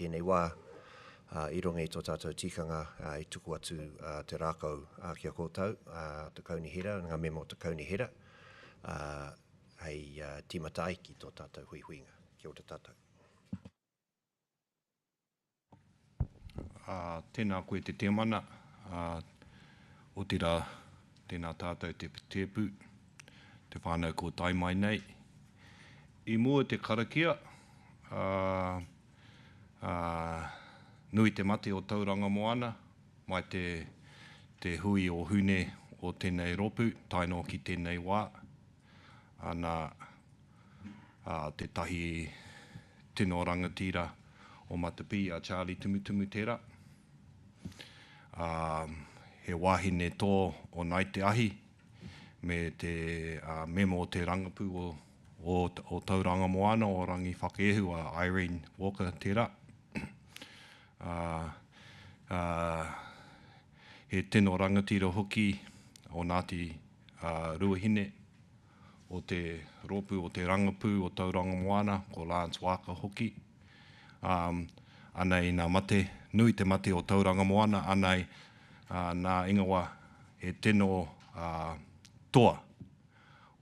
tēnei wā, I runga I tō tātou tikanga I tuku atu te rākau kia kōtau, te kaunihera, ngā memo te kaunihera, hei timatai ki tō tātou hui huinga. Kia ora tātou. Tēnā koe te temana, o te rā, tēnā tātou te tepu, te whānau ko tai mai nei. I mua te karakia, nui te mate o Tauranga moana, mai te hui o hune o tēnei ropu, taino ki tēnei wā. Ana te tahi tino rangatira o Matapi a Charlie Tumutumu tērā. He wāhine tō o nai te ahi, me te memo o te rangapu o Tauranga moana o rangi whakehu a Irene Walker tērā. He tino rangatira hoki o Ngāti Ruahine, o te ropu o te rangapu o Tauranga moana, ko Lance Waka hoki. Anei nā mate, nui te mate o Tauranga moana, anei nā ingawa he tino toa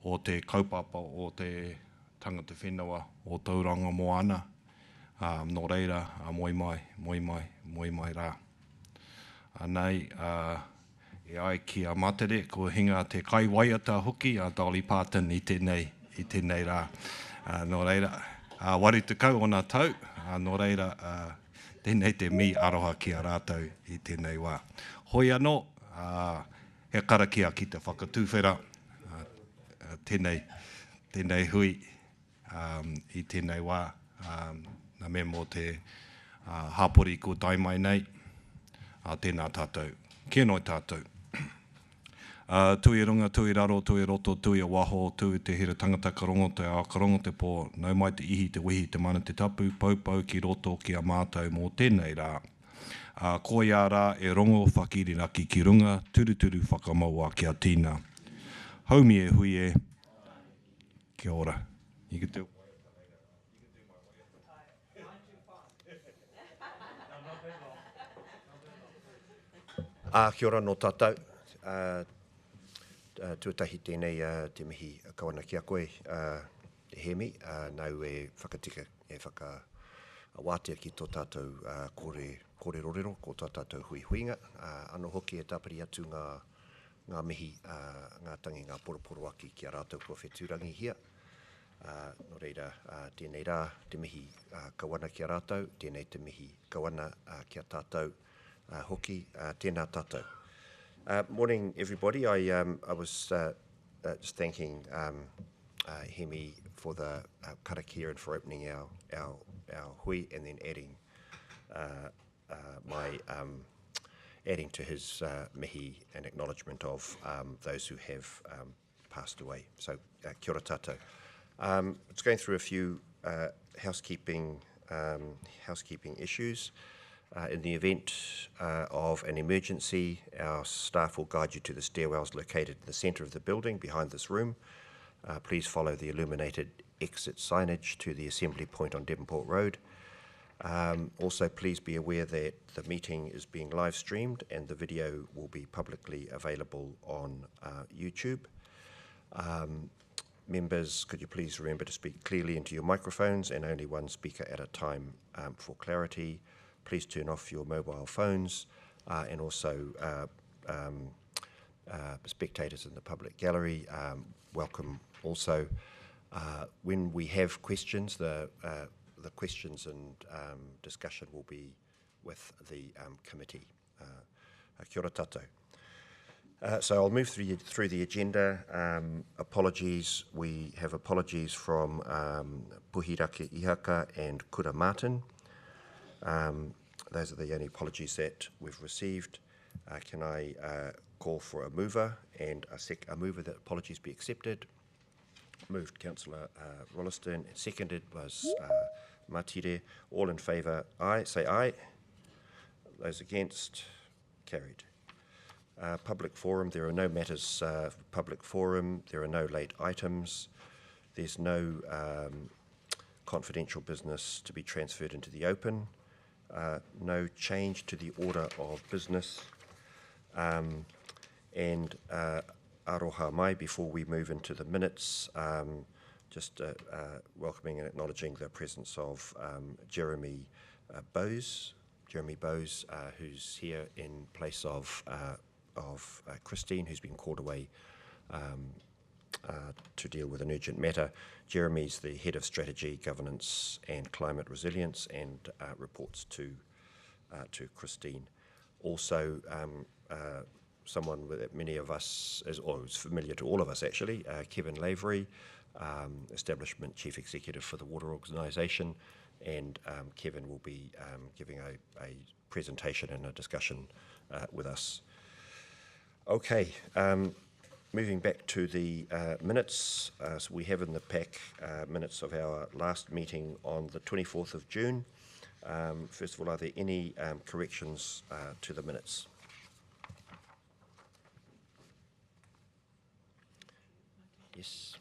o te kaupapa o te tangata whenua o Tauranga moana. Nō reira, moi mai rā. Anei, e ai ki a matere, ko hinga te kai waiata hoki a Dolly Parton I tēnei rā. Nō reira, wari te kau o nā tau, nō reira, tēnei te mi aroha ki a rātau I tēnei wā. Hoi anō, he karakia ki te whakatūwhera, tēnei hui I tēnei wā, nā me mō te hāpori ko tai mai nei, tēnā tātou. Kia noi tātou. Tui runga, tui raro, tui roto, tui waho, tui te hira tangata karongo, te a karongo te pō, nau mai te ihi, te wihi, te mana, te tapu, paupau ki roto ki a mātou mō tēnei rā. Ko ia rā e rongo whakiriraki ki runga, turuturu whakamaua ki a tīna. Haumi e hui e, kia ora. You can do. Kia ora no tātou. Tuatahi tēnei te mihi kawana ki a koe, te hemi, nau e whakatika, e whakawātea ki tō tātou kore rorero, ko tō tātou hui huinga. Ano hoki e tāpiri atu ngā mihi, ngā tangi, ngā poroporo aki ki a rātou kua whetūrangi hia. Nō reira, tēnei rā, te mihi kawana ki a rātou, tēnei te mihi kawana ki a tātou, hoki, tēnā tātou. Morning, everybody. I was just thanking Hemi for the karakia and for opening our hui, and then adding adding to his mihi and acknowledgement of those who have passed away. So, kia ora tātou. It's going through a few housekeeping issues. In the event of an emergency, our staff will guide you to the stairwells located in the centre of the building behind this room. Please follow the illuminated exit signage to the assembly point on Devonport Road. Also, please be aware that the meeting is being live streamed and the video will be publicly available on YouTube. Members, could you please remember to speak clearly into your microphones and only one speaker at a time for clarity. Please turn off your mobile phones and also spectators in the public gallery. Welcome also. When we have questions, the questions and discussion will be with the committee. Kia ora tātou. So I'll move through the agenda. Apologies. We have apologies from Puhirake Ihaka and Kura Martin. Those are the only apologies that we've received. Can I call for a mover and a mover that apologies be accepted? Moved Councillor Rolleston, and seconded was Matire. All in favour, aye. Say aye. Those against, carried. Public forum, there are no matters for public forum. There are no late items. There's no confidential business to be transferred into the open. No change to the order of business. And aroha mai, before we move into the minutes, just welcoming and acknowledging the presence of Jeremy Bowes, who's here in place of Christine, who's been called away to deal with an urgent matter. Jeremy's the Head of Strategy, Governance and Climate Resilience, and reports to Christine. Also, someone that many of us, is familiar to all of us actually, Kevin Lavery, Establishment Chief Executive for the Water Organisation, and Kevin will be giving a presentation and a discussion with us. Okay, moving back to the minutes, so we have in the pack minutes of our last meeting on the 24th of June. First of all, are there any corrections to the minutes? Yes.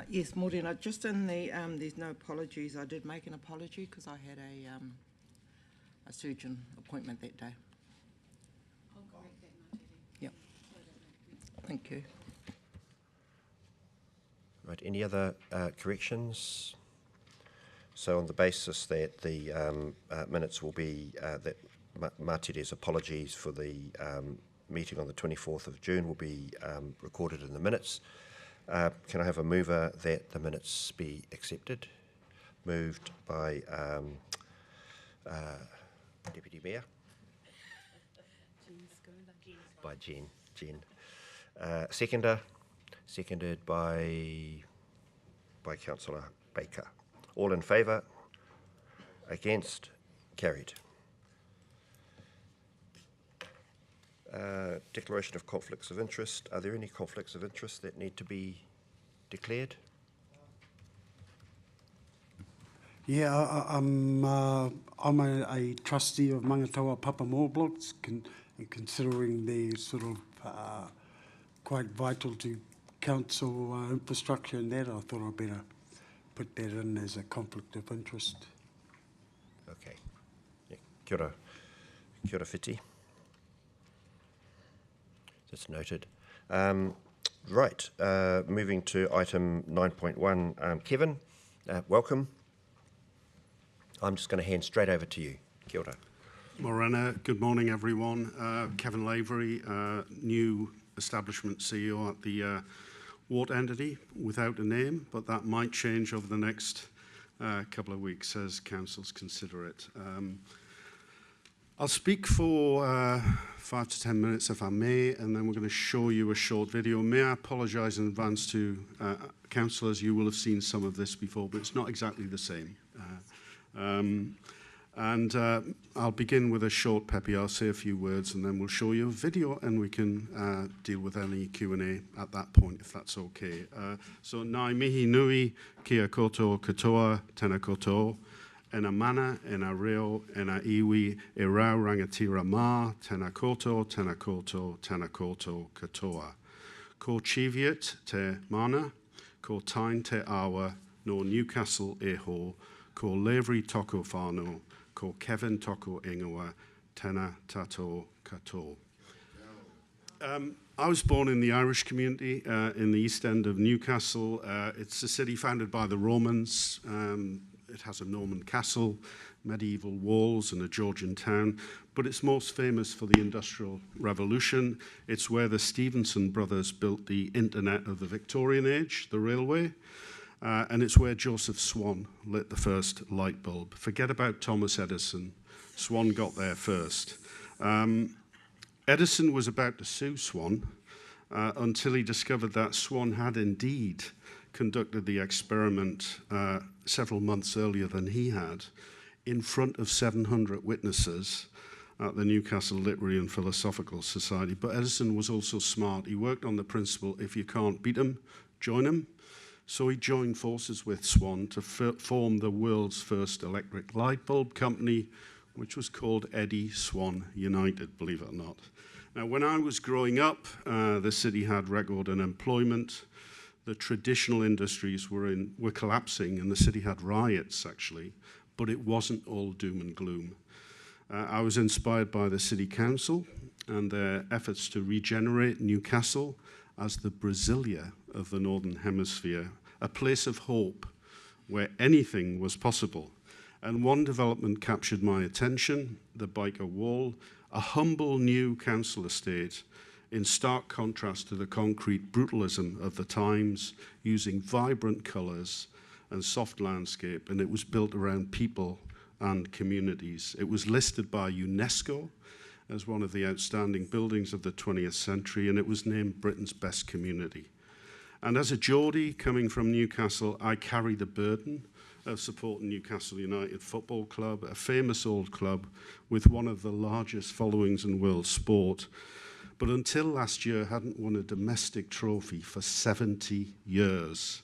Yes, Morena, just in the, there's no apologies. I did make an apology because I had a surgeon appointment that day. I'll correct that, Marty. Yep. Thank you. Right, any other corrections? So on the basis that the minutes will be, that Matire's apologies for the meeting on the 24th of June will be recorded in the minutes. Can I have a mover that the minutes be accepted? Moved by Deputy Mayor. By Jen. Seconder. Seconded by Councillor Baker. All in favour? Against? Carried. Declaration of conflicts of interest. Are there any conflicts of interest that need to be declared? Yeah, I'm a trustee of Mangatawa Papamoa blocks, considering they're sort of quite vital to council infrastructure and that. I thought I'd better put that in as a conflict of interest. Okay. Yeah. Kia ora. Kia ora whiti. That's noted. Right, moving to item 9.1. Kevin, welcome. I'm just going to hand straight over to you. Kia ora. Morena, good morning everyone. Kevin Lavery, new establishment CEO at the water entity without a name, but that might change over the next couple of weeks as councils consider it. I'll speak for 5 to 10 minutes if I may, and then we're going to show you a short video. May I apologise in advance to councillors, you will have seen some of this before, but it's not exactly the same. I'll begin with a short peppy. I'll say a few words and then we'll show you a video and we can deal with any Q&A at that point if that's okay. So nai mihi nui kia koto katoa tena koto ena mana, ena reo, ena iwi, e rau rangatira mā, tena koto, tena koto, tena koto katoa. Ko Cheviot te mana, ko Tyne te awa, no Newcastle e ho, ko Lavery toko whānau, ko Kevin toko ingoa, tena tato kato. I was born in the Irish community in the east end of Newcastle. It's a city founded by the Romans. It has a Norman castle, medieval walls and a Georgian town, but it's most famous for the Industrial Revolution. It's where the Stevenson brothers built the internet of the Victorian age, the railway, and it's where Joseph Swan lit the first light bulb. Forget about Thomas Edison. Swan got there first. Edison was about to sue Swan until he discovered that Swan had indeed conducted the experiment several months earlier than he had in front of 700 witnesses at the Newcastle Literary and Philosophical Society. But Edison was also smart. He worked on the principle, if you can't beat him, join him. So he joined forces with Swan to form the world's first electric light bulb company, which was called Eddy Swan United, believe it or not. Now, when I was growing up, the city had record unemployment. The traditional industries were collapsing, and the city had riots, actually. but it wasn't all doom and gloom. I was inspired by the City Council and their efforts to regenerate Newcastle as the Brasilia of the Northern Hemisphere, a place of hope where anything was possible. And one development captured my attention, the Biker Wall, a humble new council estate in stark contrast to the concrete brutalism of the times, using vibrant colours and soft landscape, and it was built around people and communities. It was listed by UNESCO as one of the outstanding buildings of the 20th century, and it was named Britain's best community. And as a Geordie coming from Newcastle, I carry the burden of supporting Newcastle United Football Club, a famous old club with one of the largest followings in world sport, but until last year hadn't won a domestic trophy for 70 years.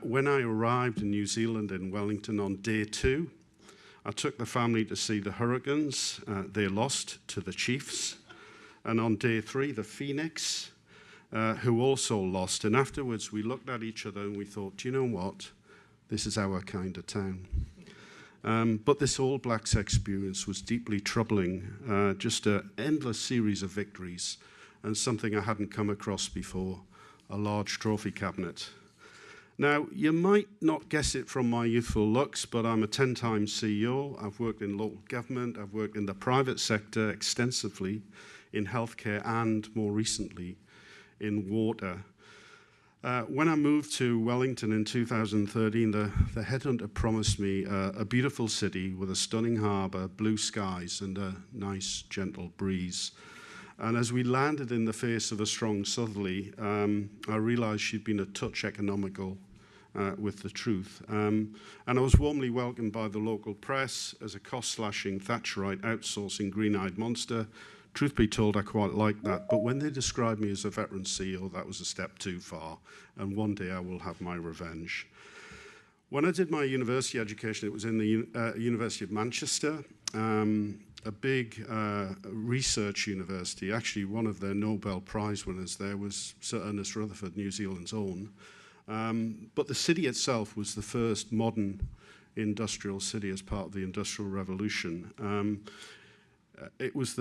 When I arrived in New Zealand in Wellington on day 2, I took the family to see the Hurricanes. They lost to the Chiefs. And on day 3, the Phoenix, who also lost. And afterwards, we looked at each other and we thought, do you know what? This is our kind of town. But this All Blacks experience was deeply troubling, just an endless series of victories and something I hadn't come across before, a large trophy cabinet. Now, you might not guess it from my youthful looks, but I'm a 10-time CEO. I've worked in local government. I've worked in the private sector extensively, in healthcare, and more recently in water. When I moved to Wellington in 2013, the headhunter promised me a beautiful city with a stunning harbour, blue skies, and a nice, gentle breeze. And as we landed in the face of a strong southerly, I realised she'd been a touch economical with the truth. And I was warmly welcomed by the local press as a cost-slashing Thatcherite outsourcing green-eyed monster. Truth be told, I quite liked that. But when they described me as a veteran CEO, that was a step too far. And one day I will have my revenge. When I did my university education, it was in the University of Manchester, a big research university. Actually, one of their Nobel Prize winners there was Sir Ernest Rutherford, New Zealand's own. But the city itself was the first modern industrial city as part of the Industrial Revolution. It was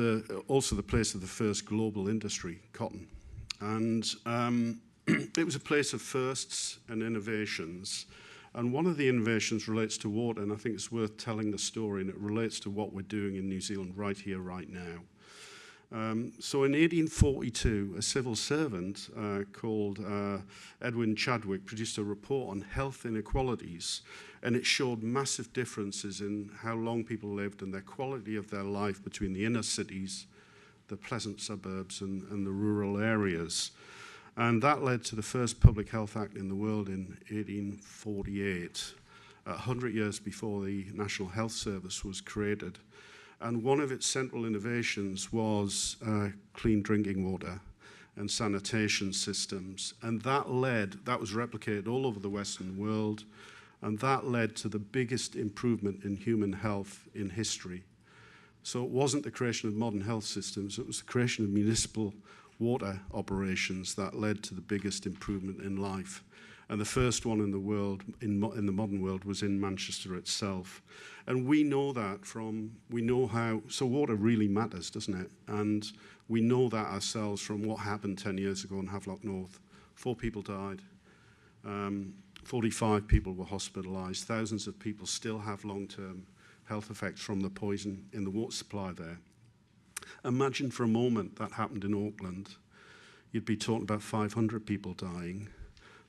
also the place of the first global industry, cotton. And it was a place of firsts and innovations. And one of the innovations relates to water, and I think it's worth telling the story, and it relates to what we're doing in New Zealand right here, right now. So in 1842, a civil servant called Edwin Chadwick produced a report on health inequalities, and it showed massive differences in how long people lived and their quality of their life between the inner cities, the pleasant suburbs, and the rural areas. And that led to the first Public Health Act in the world in 1848, 100 years before the National Health Service was created. And one of its central innovations was clean drinking water and sanitation systems. And that was replicated all over the Western world, and that led to the biggest improvement in human health in history. So it wasn't the creation of modern health systems, it was the creation of municipal water operations that led to the biggest improvement in life. And the first one in the world, in the modern world, was in Manchester itself. And we know that so water really matters, doesn't it? And we know that ourselves from what happened 10 years ago in Havelock North. 4 people died, 45 people were hospitalised, thousands of people still have long-term health effects from the poison in the water supply there. Imagine for a moment that happened in Auckland. You'd be talking about 500 people dying,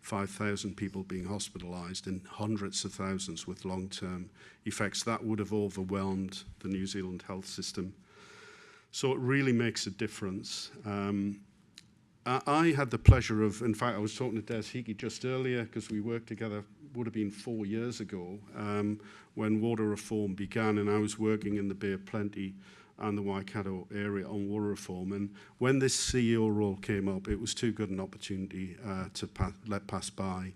5,000 people being hospitalised, and hundreds of thousands with long-term effects. That would have overwhelmed the New Zealand health system. So it really makes a difference. I had the pleasure of, in fact, I was talking to Des Hickey just earlier, because we worked together, would have been 4 years ago, when water reform began, and I was working in the Bay of Plenty and the Waikato area on water reform. And when this CEO role came up, it was too good an opportunity to let pass by.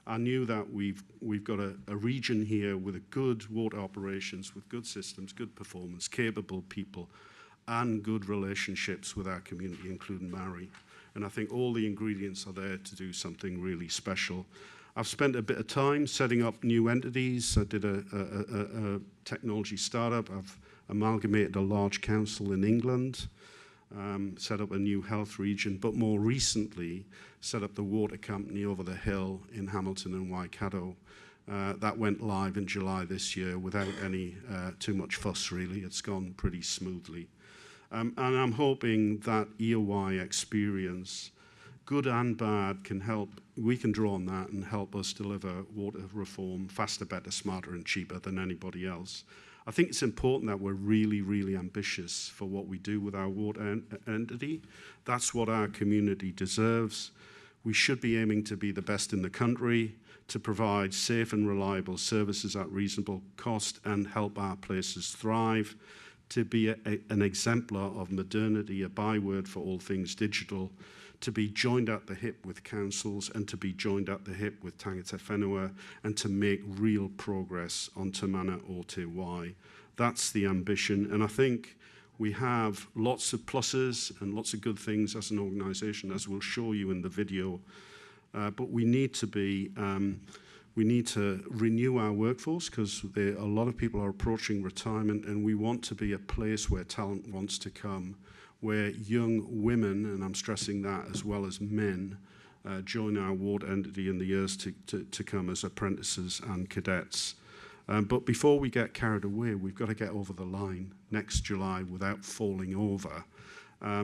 I knew that we've got a region here with a good water operations, with good systems, good performance, capable people, and good relationships with our community, including Maori. And I think all the ingredients are there to do something really special. I've spent a bit of time setting up new entities. I did a technology startup. I've amalgamated a large council in England, set up a new health region, but more recently set up the water company over the hill in Hamilton and Waikato. That went live in July this year without any too much fuss, really. It's gone pretty smoothly. And I'm hoping that EOI experience, good and bad, can help. We can draw on that and help us deliver water reform faster, better, smarter, and cheaper than anybody else. I think it's important that we're really, really ambitious for what we do with our water entity. That's what our community deserves. We should be aiming to be the best in the country, to provide safe and reliable services at reasonable cost and help our places thrive, to be an exemplar of modernity, a byword for all things digital, to be joined at the hip with councils and to be joined at the hip with Tangata Whenua and to make real progress on Te Mana o Te Wai. That's the ambition, and I think we have lots of pluses and lots of good things as an organisation, as we'll show you in the video, but we need to be we need to renew our workforce because a lot of people are approaching retirement, and we want to be a place where talent wants to come, where young women, and I'm stressing that, as well as men, join our ward entity in the years to come as apprentices and cadets. But before we get carried away, we've got to get over the line next July without falling over.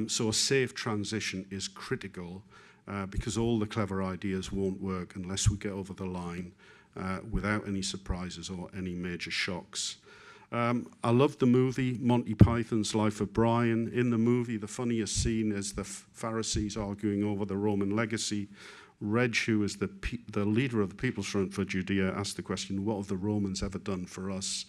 So a safe transition is critical because all the clever ideas won't work unless we get over the line without any surprises or any major shocks. I love the movie Monty Python's Life of Brian. In the movie, the funniest scene is the Pharisees arguing over the Roman legacy. Reg, who is the leader of the People's Front for Judea, asked the question, what have the Romans ever done for us?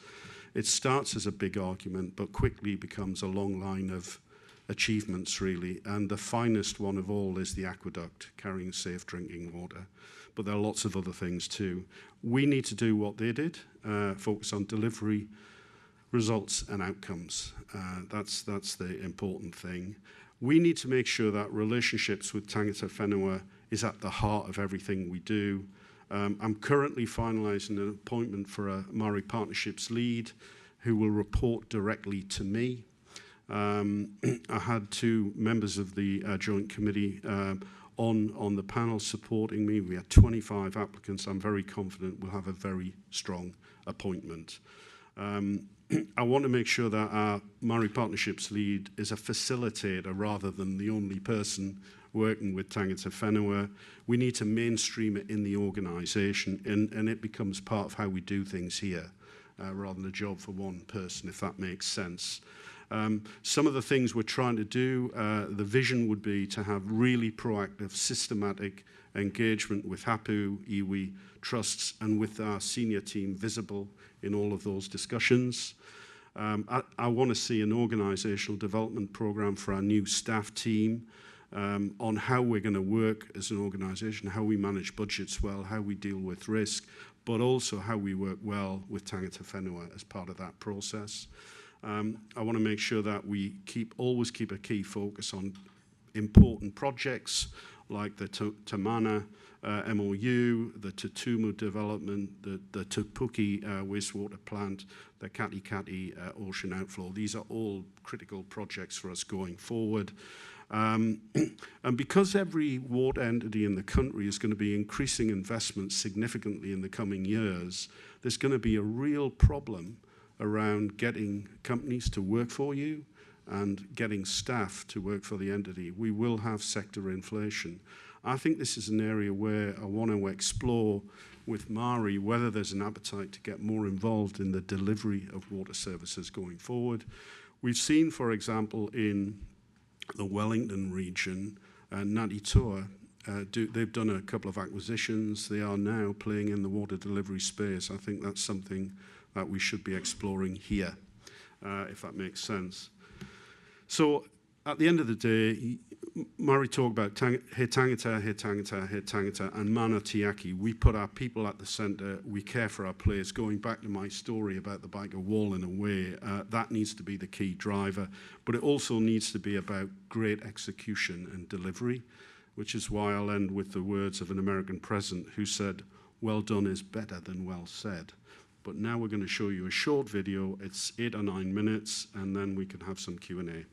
It starts as a big argument, but quickly becomes a long line of achievements, really. And the finest one of all is the aqueduct, carrying safe drinking water. But there are lots of other things too. We need to do what they did, focus on delivery, results and outcomes. That's the important thing. We need to make sure that relationships with Tangata Whenua is at the heart of everything we do. I'm currently finalising an appointment for a Māori Partnerships lead who will report directly to me. I had 2 members of the joint committee on the panel supporting me. We had 25 applicants. I'm very confident we'll have a very strong appointment. I want to make sure that our Māori Partnerships lead is a facilitator rather than the only person working with Tangata Whenua. We need to mainstream it in the organisation and it becomes part of how we do things here rather than a job for one person, if that makes sense. Some of the things we're trying to do, the vision would be to have really proactive, systematic engagement with Hapu, iwi, trusts, and with our senior team visible in all of those discussions. I want to see an organisational development programme for our new staff team on how we're going to work as an organisation, how we manage budgets well, how we deal with risk, but also how we work well with Tangata Whenua as part of that process. I want to make sure that we always keep a key focus on important projects like the Te Mana MOU, the Tutumu development, the Tupuki wastewater plant, the Kati Kati ocean outflow. These are all critical projects for us going forward. And because every water entity in the country is going to be increasing investment significantly in the coming years, there's going to be a real problem around getting companies to work for you and getting staff to work for the entity. We will have sector inflation. I think this is an area where I want to explore with Māori whether there's an appetite to get more involved in the delivery of water services going forward. We've seen, for example, in the Wellington region, Ngāti Toa, they've done a couple of acquisitions. They are now playing in the water delivery space. I think that's something that we should be exploring here, if that makes sense. So at the end of the day, Māori talk about he tangata, he tangata, he tangata, and mana tiaki. We put our people at the centre, we care for our players. Going back to my story about the biker walling away, that needs to be the key driver, but it also needs to be about great execution and delivery, which is why I'll end with the words of an American president who said, well done is better than well said. But now we're going to show you a short video. It's 8 or 9 minutes, and then we can have some Q&A.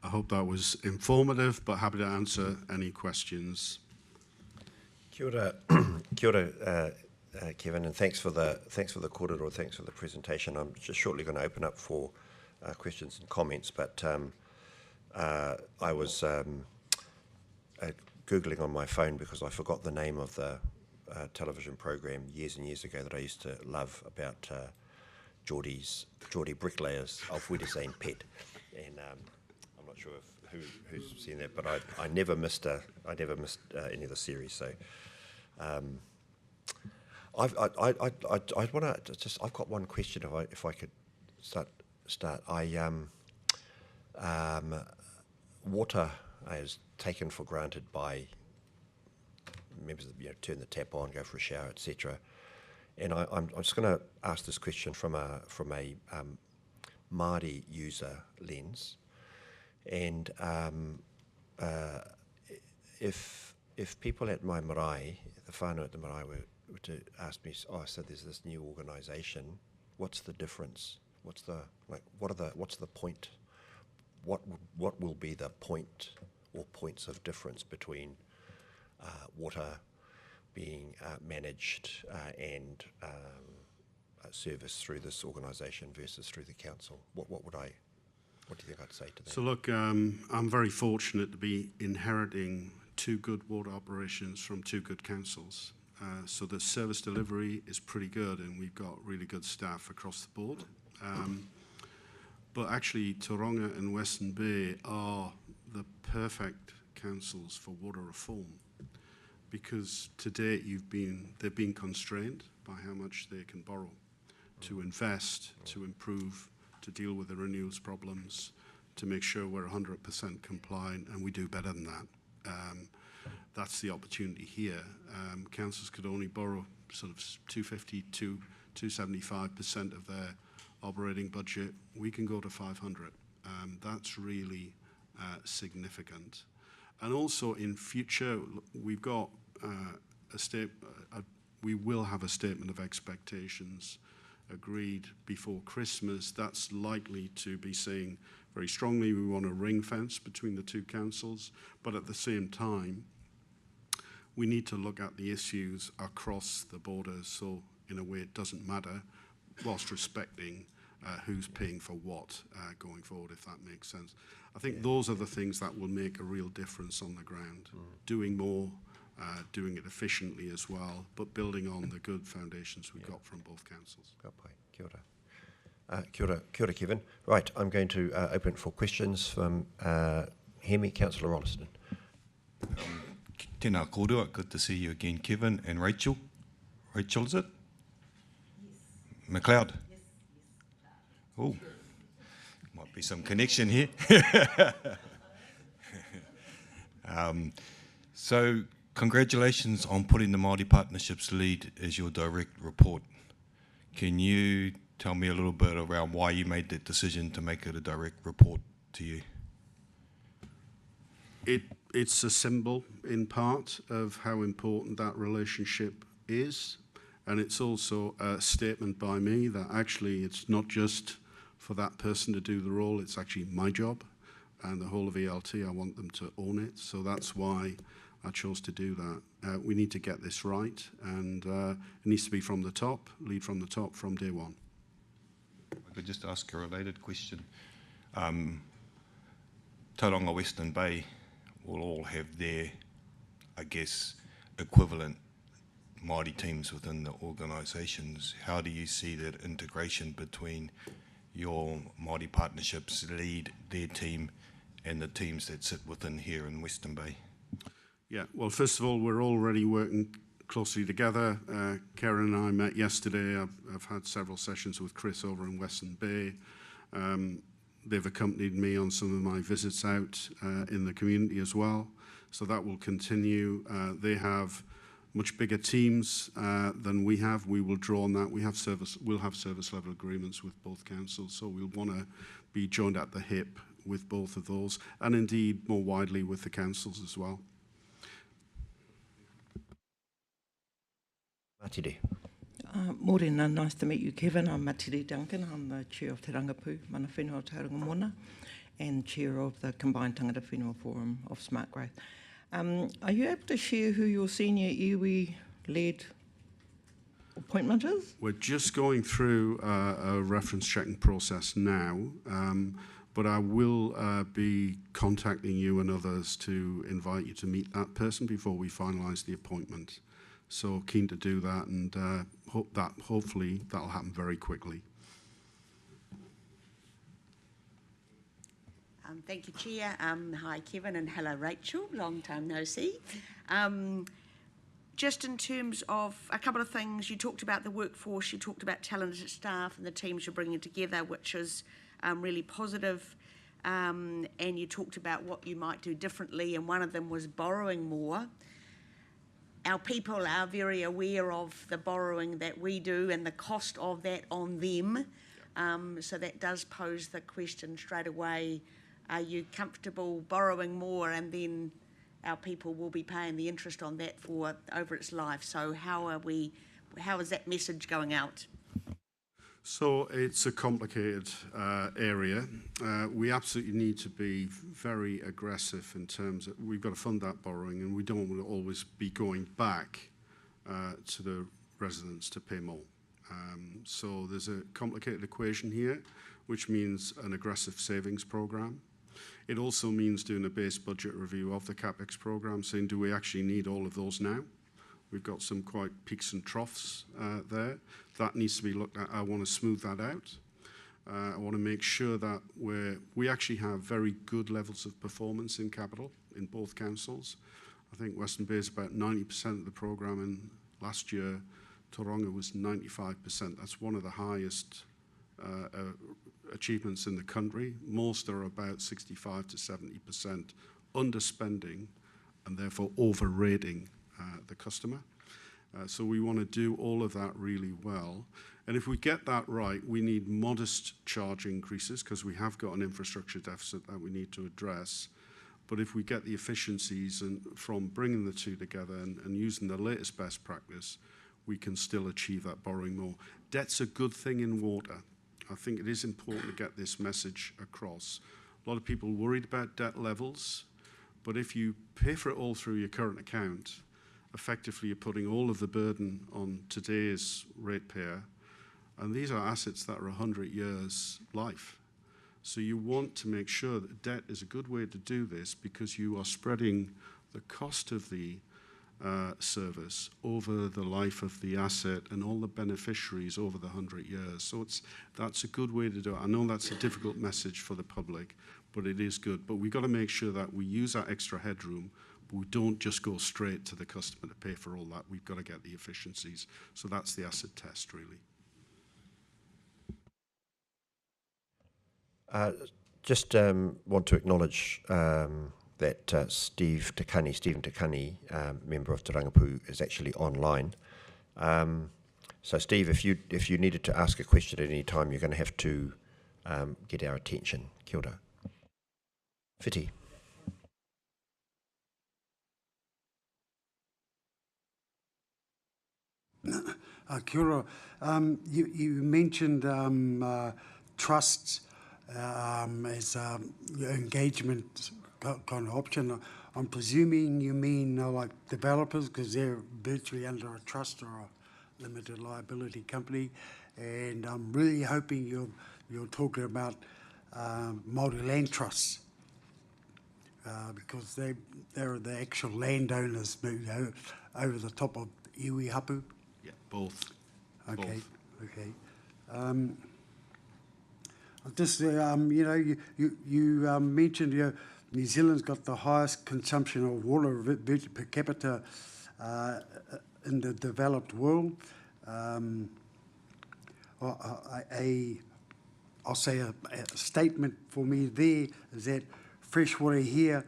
I hope that was informative, but happy to answer any questions. Kia ora, kia ora, Kevin, and thanks for the kōrero, thanks for the presentation. I'm just shortly going to open up for questions and comments, but I was Googling on my phone because I forgot the name of the television program years and years ago that I used to love about Geordie bricklayers of Whenua Pet, and I'm not sure who's seen that, but I never missed any of the series. So I want to just, I've got one question if I could start. Water is taken for granted by members, turn the tap on, go for a shower, etc. And I'm just going to ask this question from a Māori user lens. And if people at my marae, the whānau at the marae, were to ask me, so there's this new organisation, what's the difference? What's the point? What will be the point or points of difference between water being managed and service through this organisation versus through the council? What do you think I'd say to that? So look, I'm very fortunate to be inheriting two good water operations from two good councils. So the service delivery is pretty good, and we've got really good staff across the board. But actually, Tauranga and Western Bay are the perfect councils for water reform, because to date they've been constrained by how much they can borrow to invest, to improve, to deal with the renewals problems, to make sure we're 100% compliant, and we do better than that. That's the opportunity here. Councils could only borrow sort of 250 to 275% of their operating budget. We can go to 500. That's really significant. And also in future, we've got we will have a statement of expectations agreed before Christmas. That's likely to be saying very strongly we want a ring fence between the two councils, but at the same time, we need to look at the issues across the borders, so in a way it doesn't matter, whilst respecting who's paying for what going forward, if that makes sense. I think those are the things that will make a real difference on the ground. Doing more, doing it efficiently as well, but building on the good foundations we've got from both councils. Kia ora. Kia ora, Kevin. Right, I'm going to open it for questions from Hemi, Councillor Rolleston. Tēnā kōrua, good to see you again, Kevin, and Rachel. Rachel, is it? Yes. McLeod? Yes. Oh, might be some connection here. So, congratulations on putting the Māori Partnerships lead as your direct report. Can you tell me a little bit around why you made that decision to make it a direct report to you? It's a symbol, in part, of how important that relationship is. And it's also a statement by me that actually it's not just for that person to do the role, it's actually my job. And the whole of ELT, I want them to own it. So that's why I chose to do that. We need to get this right, and it needs to be from the top, lead from the top from day one. I could just ask a related question. Tauranga, Western Bay will all have their, I guess, equivalent Māori teams within the organisations. How do you see that integration between your Māori Partnerships lead, their team, and the teams that sit within here in Western Bay? Yeah, well, first of all, we're already working closely together. Karen and I met yesterday. I've had several sessions with Chris over in Western Bay. They've accompanied me on some of my visits out in the community as well. So that will continue. They have much bigger teams than we have. We will draw on that. We'll have service level agreements with both councils. So we'll want to be joined at the hip with both of those, and indeed more widely with the councils as well. Matiri. Morena, nice to meet you, Kevin. I'm Matiri Duncan. I'm the chair of Te Rangapu, Mana Whenua o Tauranga Moana. and chair of the Combined Tangata Whenua Forum of Smart Growth. Are you able to share who your senior iwi-led appointment is? We're just going through a reference checking process now, but I will be contacting you and others to invite you to meet that person before we finalise the appointment. So keen to do that, and hopefully that'll happen very quickly. Thank you, Chair. Hi, Kevin, and hello, Rachel. Long time no see. Just in terms of a couple of things, you talked about the workforce, you talked about talented staff and the teams you're bringing together, which is really positive. And you talked about what you might do differently, and one of them was borrowing more. Our people are very aware of the borrowing that we do and the cost of that on them. So that does pose the question straight away, are you comfortable borrowing more, and then our people will be paying the interest on that for over its life? So how is that message going out? So it's a complicated area. We absolutely need to be very aggressive in terms of, we've got to fund that borrowing, and we don't want to always be going back to the residents to pay more. So there's a complicated equation here, which means an aggressive savings program. It also means doing a base budget review of the CapEx program, saying, do we actually need all of those now? We've got some quite peaks and troughs there. That needs to be looked at. I want to smooth that out. I want to make sure that we actually have very good levels of performance in capital in both councils. I think Western Bay is about 90% of the program, and last year Tauranga was 95%. That's one of the highest achievements in the country. Most are about 65 to 70% underspending and therefore overrating the customer. So we want to do all of that really well. And if we get that right, we need modest charge increases because we have got an infrastructure deficit that we need to address. But if we get the efficiencies from bringing the two together and using the latest best practice, we can still achieve that borrowing more. Debt's a good thing in water. I think it is important to get this message across. A lot of people worried about debt levels, but if you pay for it all through your current account, effectively you're putting all of the burden on today's ratepayer, and these are assets that are 100 years life. So you want to make sure that debt is a good way to do this, because you are spreading the cost of the service over the life of the asset and all the beneficiaries over the 100 years. So that's a good way to do it. I know that's a difficult message for the public, but it is good. But we've got to make sure that we use that extra headroom, but we don't just go straight to the customer to pay for all that. We've got to get the efficiencies. So that's the asset test, really. Just want to acknowledge that Stephen Takani, member of Tauranga, is actually online. So Steve, if you needed to ask a question at any time, you're going to have to get our attention. Kia ora. Whiti. Kia ora. You mentioned trusts as engagement kind of option. I'm presuming you mean like developers, because they're virtually under a trust or a limited liability company, and I'm really hoping you're talking about Māori land trusts, because they're the actual landowners, you know, over the top of iwi hapu. Yeah, both. Okay, both. Okay. Just, you know, you mentioned New Zealand's got the highest consumption of water per capita in the developed world. I'll say a statement for me there is that freshwater here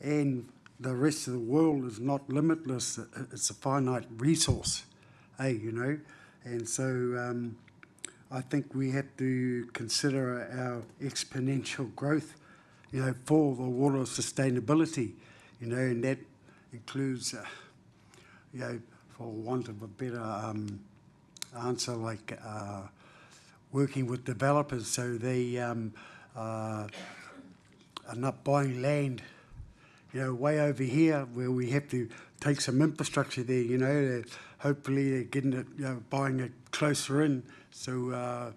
and the rest of the world is not limitless. It's a finite resource, you know, and so I think we have to consider our exponential growth, you know, for the water sustainability, you know, and that includes, you know, for want of a better answer, like working with developers so they not buying land, way over here where we have to take some infrastructure there, hopefully they're getting it, buying it closer in, so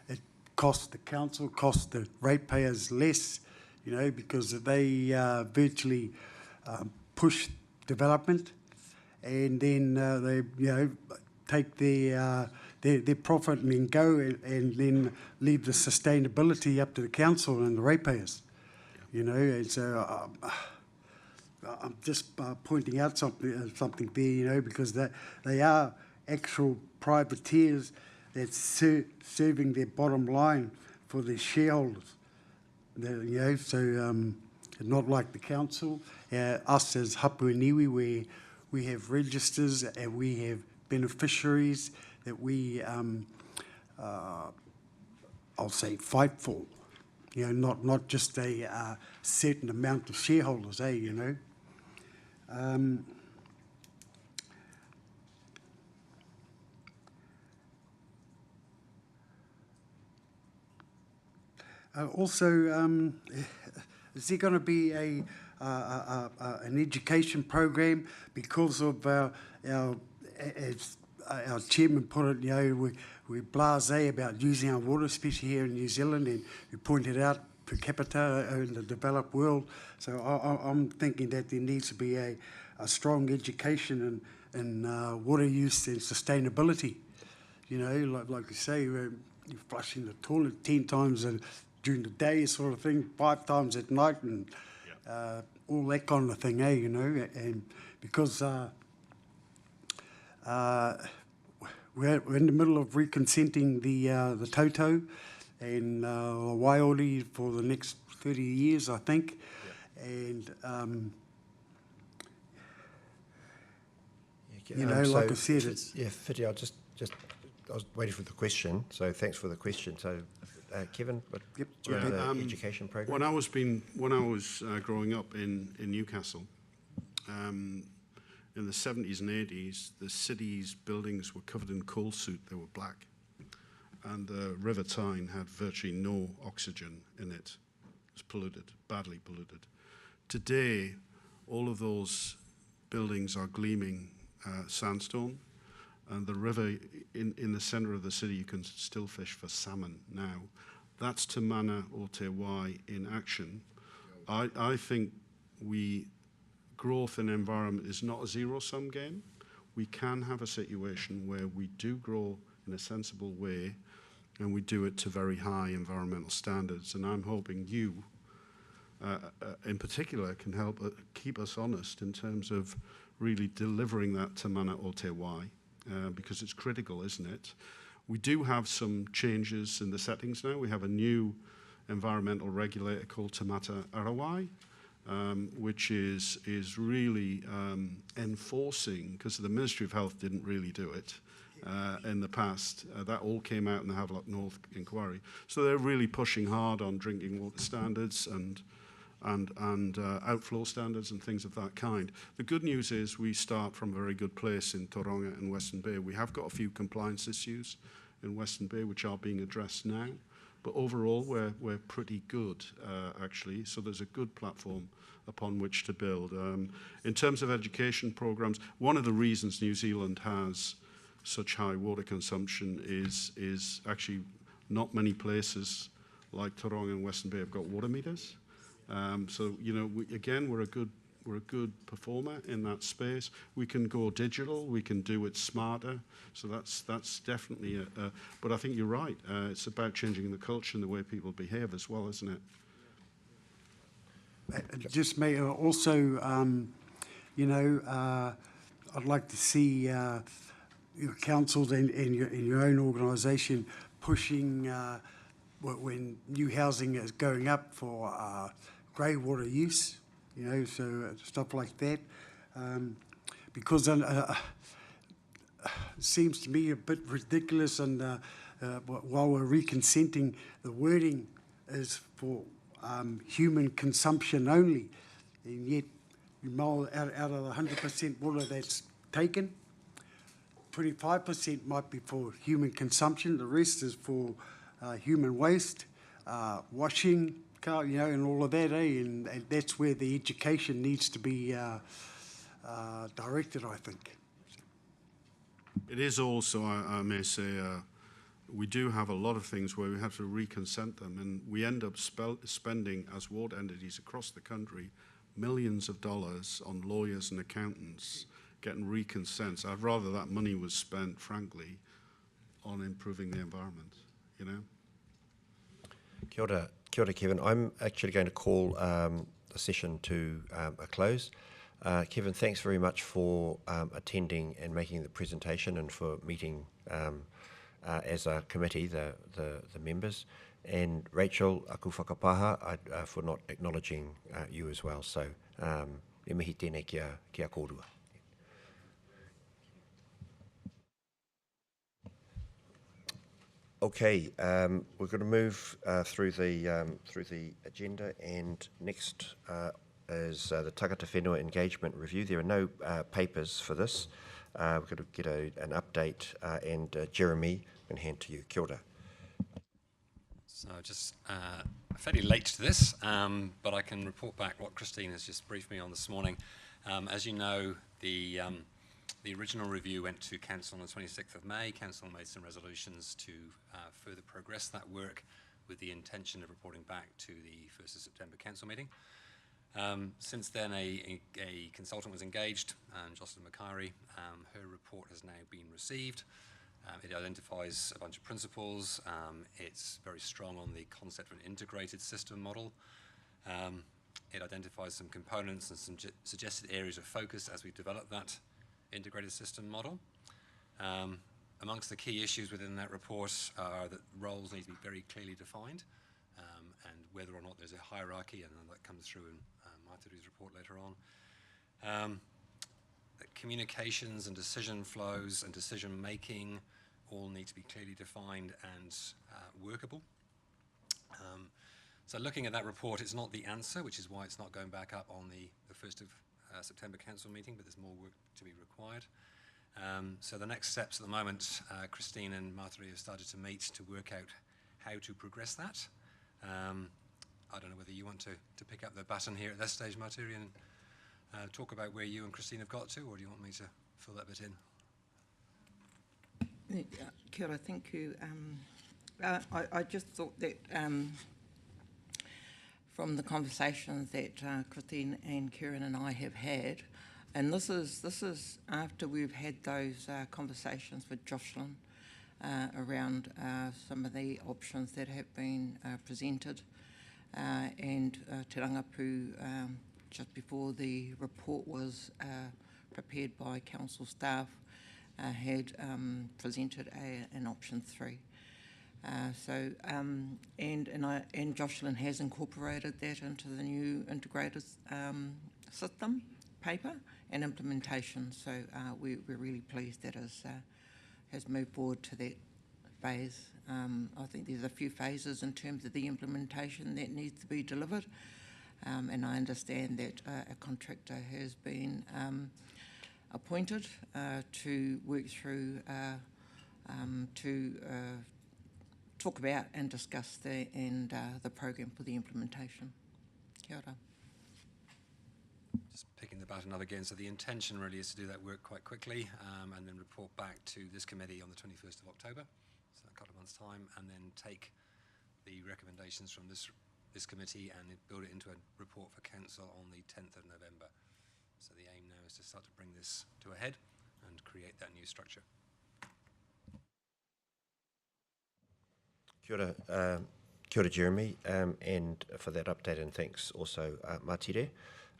it costs the council, costs the ratepayers less, because they virtually push development, and then they, take their profit and then go and then leave the sustainability up to the council and the ratepayers. And so I'm just pointing out something there, because they are actual privateers that's serving their bottom line for their shareholders. So not like the council, us as Hapua Niwi, where we have registers and we have beneficiaries that we, I'll say, fight for. Not just a certain amount of shareholders, Also, is there going to be an education program because of as our chairman put it, we're blasé about using our water, especially here in New Zealand, and we pointed out per capita in the developed world. So I'm thinking that there needs to be a strong education in water use and sustainability. Like you say, you're flushing the toilet 10 times during the day, sort of thing, 5 times at night, and all that kind of thing, and because we're in the middle of reconsenting the Toto and the Waiori for the next 30 years, I think. Yeah. And, like I said, it's... Yeah, Whitty, I was waiting for the question, so thanks for the question. So, Kevin, what the education program? When I was growing up in Newcastle, in the 70s and 80s, the city's buildings were covered in coal soot. They were black. And the River Tyne had virtually no oxygen in it. It was polluted, badly polluted. Today, all of those buildings are gleaming sandstone. And the river in the centre of the city, you can still fish for salmon now. That's Te Mana o Te Wai in action. I think growth in environment is not a zero-sum game. We can have a situation where we do grow in a sensible way and we do it to very high environmental standards. And I'm hoping you, in particular, can help keep us honest in terms of really delivering that Te Mana o Te Wai, because it's critical, isn't it? We do have some changes in the settings now. We have a new environmental regulator called Te Mata Arawai, which is really enforcing, because the Ministry of Health didn't really do it in the past. That all came out in the Havelock North inquiry. So they're really pushing hard on drinking water standards and outflow standards and things of that kind. The good news is we start from a very good place in Tauranga and Western Bay. We have got a few compliance issues in Western Bay which are being addressed now. But overall, we're pretty good, actually. So there's a good platform upon which to build. In terms of education programs, one of the reasons New Zealand has such high water consumption is actually not many places like Tauranga and Western Bay have got water meters. So we're a good performer in that space. We can go digital. We can do it smarter. So that's definitely but I think you're right. It's about changing the culture and the way people behave as well, isn't it? Just may also, I'd like to see your councils and your own organisation pushing when new housing is going up for grey water use. So stuff like that, because it seems to me a bit ridiculous, and while we're reconsenting, the wording is for human consumption only, and yet you mull out of the 100% water that's taken, 25% might be for human consumption, the rest is for human waste, washing, you know, and all of that, and that's where the education needs to be directed, I think. It is also, I may say, we do have a lot of things where we have to reconsent them, and we end up spending, as ward entities across the country, millions of dollars on lawyers and accountants getting reconsents. I'd rather that money was spent, frankly, on improving the environment, you know? Kia ora, Kevin. I'm actually going to call the session to a close. Kevin, thanks very much for attending and making the presentation and for meeting as a committee, the members. And Rachel, aku whakapaha for not acknowledging you as well. So, e mihi tēnei kia kōrua. Okay, we're going to move through the agenda, and next is the Tangata Whenua Engagement Review. There are no papers for this. We're going to get an update, and Jeremy, I'm going to hand to you. Kia ora. So just fairly late to this, but I can report back what Christine has just briefed me on this morning. As you know, the original review went to Council on the 26th of May. Council made some resolutions to further progress that work with the intention of reporting back to the 1st of September Council meeting. Since then, a consultant was engaged, Jocelyn Makari. Her report has now been received. It identifies a bunch of principles. It's very strong on the concept of an integrated system model. It identifies some components and some suggested areas of focus as we develop that integrated system model. Amongst the key issues within that report are that roles need to be very clearly defined, and whether or not there's a hierarchy, and that comes through in Maituri's report later on. Communications and decision flows and decision making all need to be clearly defined and workable. So looking at that report, it's not the answer, which is why it's not going back up on the 1st of September Council meeting, but there's more work to be required. So the next steps at the moment, Christine and Maituri have started to meet to work out how to progress that. I don't know whether you want to pick up the baton here at this stage, Maituri, and talk about where you and Christine have got to, or do you want me to fill that bit in? Kia ora, thank you. I just thought that from the conversations that Christine and Kieran and I have had, and this is after we've had those conversations with Jocelyn around some of the options that have been presented, and Te Rangapu, just before the report was prepared by council staff, had presented an option 3. And Jocelyn has incorporated that into the new integrated system paper and implementation. So we're really pleased that it has moved forward to that phase. I think there's a few phases in terms of the implementation that needs to be delivered, and I understand that a contractor has been appointed to work through to talk about and discuss the program for the implementation. Kia ora. Just picking the baton up again, so the intention really is to do that work quite quickly, and then report back to this committee on the 21st of October, so a couple of months' time, and then take the recommendations from this committee and build it into a report for council on the 10th of November. So the aim now is to start to bring this to a head and create that new structure. Kia ora, Jeremy, and for that update, and thanks also, Matire.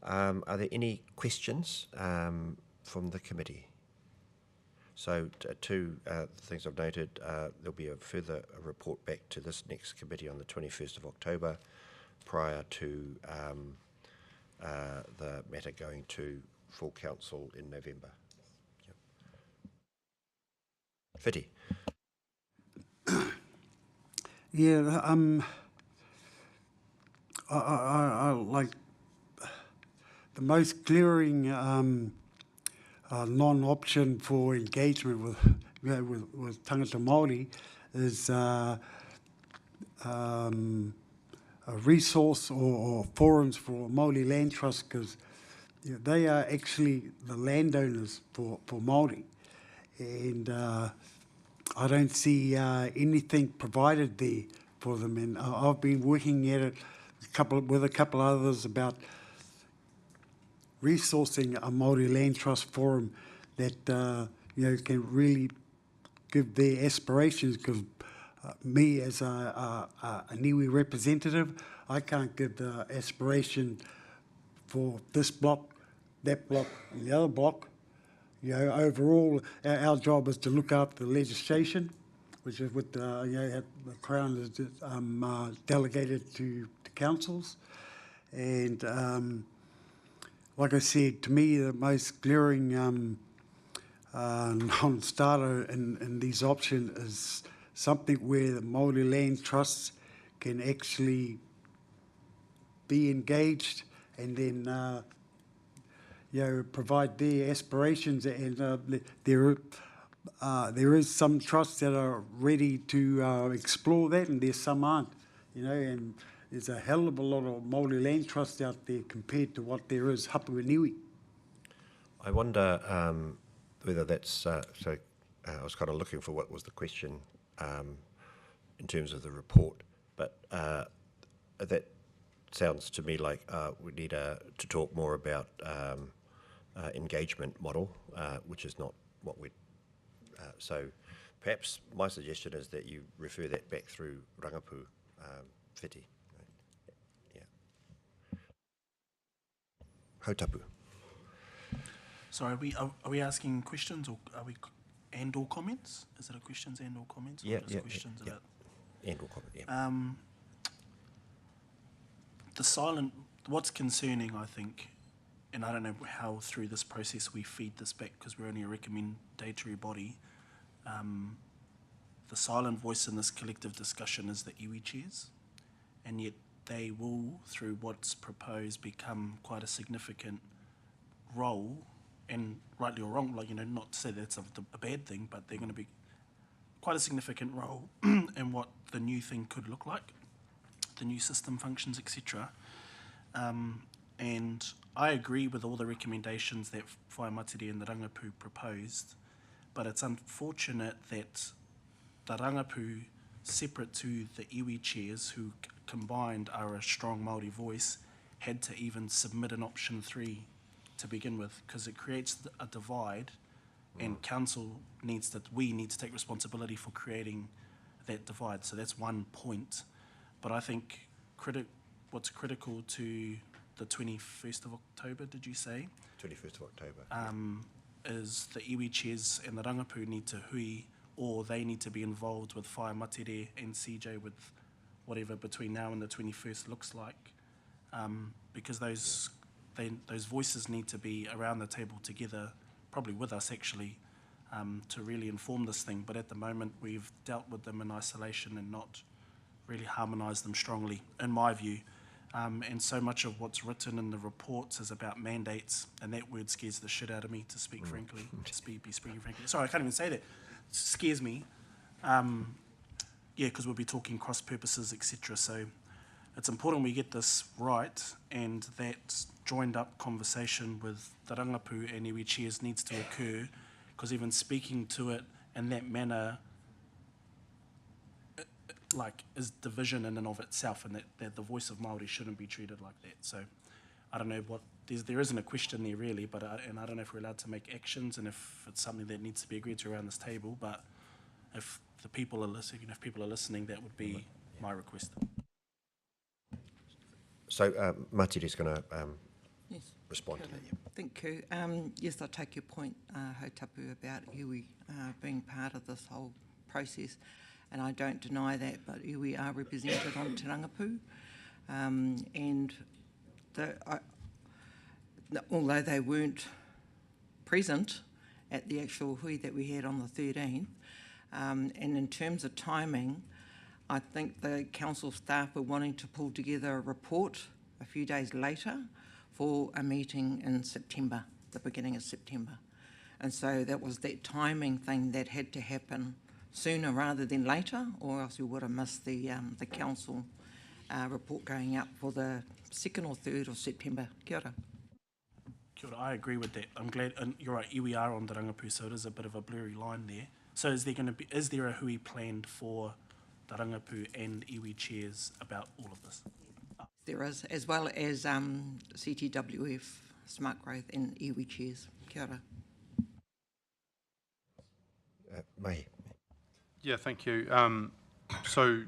Are there any questions from the committee? So two things I've noted, there'll be a further report back to this next committee on the 21st of October prior to the matter going to full council in November. Yep. Whitty. Yeah, I like the most glaring non-option for engagement with tangata Māori is resource or forums for Māori Land Trust, because they are actually the landowners for Māori. And I don't see anything provided there for them. And I've been working at it with a couple others about resourcing a Māori Land Trust forum that can really give their aspirations, because me as a Niue representative, I can't give the aspiration for this block, that block, and the other block. Overall, our job is to look after the legislation, which is with the Crown is delegated to councils. And like I said, to me, the most glaring non-starter in these options is something where the Māori Land Trusts can actually be engaged and then provide their aspirations. And there is some trusts that are ready to explore that, and there's some aren't. And there's a hell of a lot of Māori Land Trusts out there compared to what there is hapua niwi. I wonder whether that's I was kind of looking for what was the question in terms of the report, but that sounds to me like we need to talk more about engagement model, which is not what we. So perhaps my suggestion is that you refer that back through Rangapu Whiti. Yeah. Hautapu. Sorry, are we asking questions, or are we and/or comments? Is it a questions and/or comments? Yeah, or just questions about and/or comment. Yeah. The silent. What's concerning, I think, and I don't know how through this process we feed this back, because we're only a recommendatory body. The silent voice in this collective discussion is the iwi chairs, and yet they will, through what's proposed, become quite a significant role, and rightly or wrong, not to say that's a bad thing, but they're going to be quite a significant role in what the new thing could look like, the new system functions, etc. And I agree with all the recommendations that Whaimatiri and the Rangapu proposed, but it's unfortunate that the Rangapu, separate to the iwi chairs, who combined are a strong Māori voice, had to even submit an option 3 to begin with, because it creates a divide, and council we need to take responsibility for creating that divide. So that's one point. But I think what's critical to the 21st of October, did you say? 21st of October. Is the iwi chairs and the Rangapu need to hui, or they need to be involved with Whaimatiri and CJ with whatever between now and the 21st looks like, because those voices need to be around the table together, probably with us actually, to really inform this thing. But at the moment we've dealt with them in isolation and not really harmonised them strongly, in my view. And so much of what's written in the reports is about mandates, and that word scares the shit out of me, to speak frankly. Be speaking frankly. Sorry, I can't even say that. It scares me. Because we'll be talking cross purposes, etc. So it's important we get this right, and that joined up conversation with the Rangapu and iwi chairs needs to occur, because even speaking to it in that manner is division in and of itself, and that the voice of Māori shouldn't be treated like that. So I don't know what, there isn't a question there really, but and I don't know if we're allowed to make actions, and if it's something that needs to be agreed to around this table, but if the people are listening, that would be my request. So Matiri's going to Yes. respond to that. Yeah. Thank you. Yes, I take your point, Hautapu, about iwi being part of this whole process, and I don't deny that, but iwi are represented on Te Rangapu, and although they weren't present at the actual hui that we had on the 13th, and in terms of timing, I think the council staff were wanting to pull together a report a few days later for a meeting in September, the beginning of September. And so that was that timing thing that had to happen sooner rather than later, or else we would have missed the council report going up for the 2nd or 3rd of September. Kia ora. Kia ora, I agree with that. I'm glad, and you're right, iwi are on the Rangapu, so it is a bit of a blurry line there. So is there a hui planned for the Rangapu and iwi chairs about all of this? There is, as well as CTWF, Smart Growth and iwi chairs. Kia ora. Mai. Yeah, thank you. So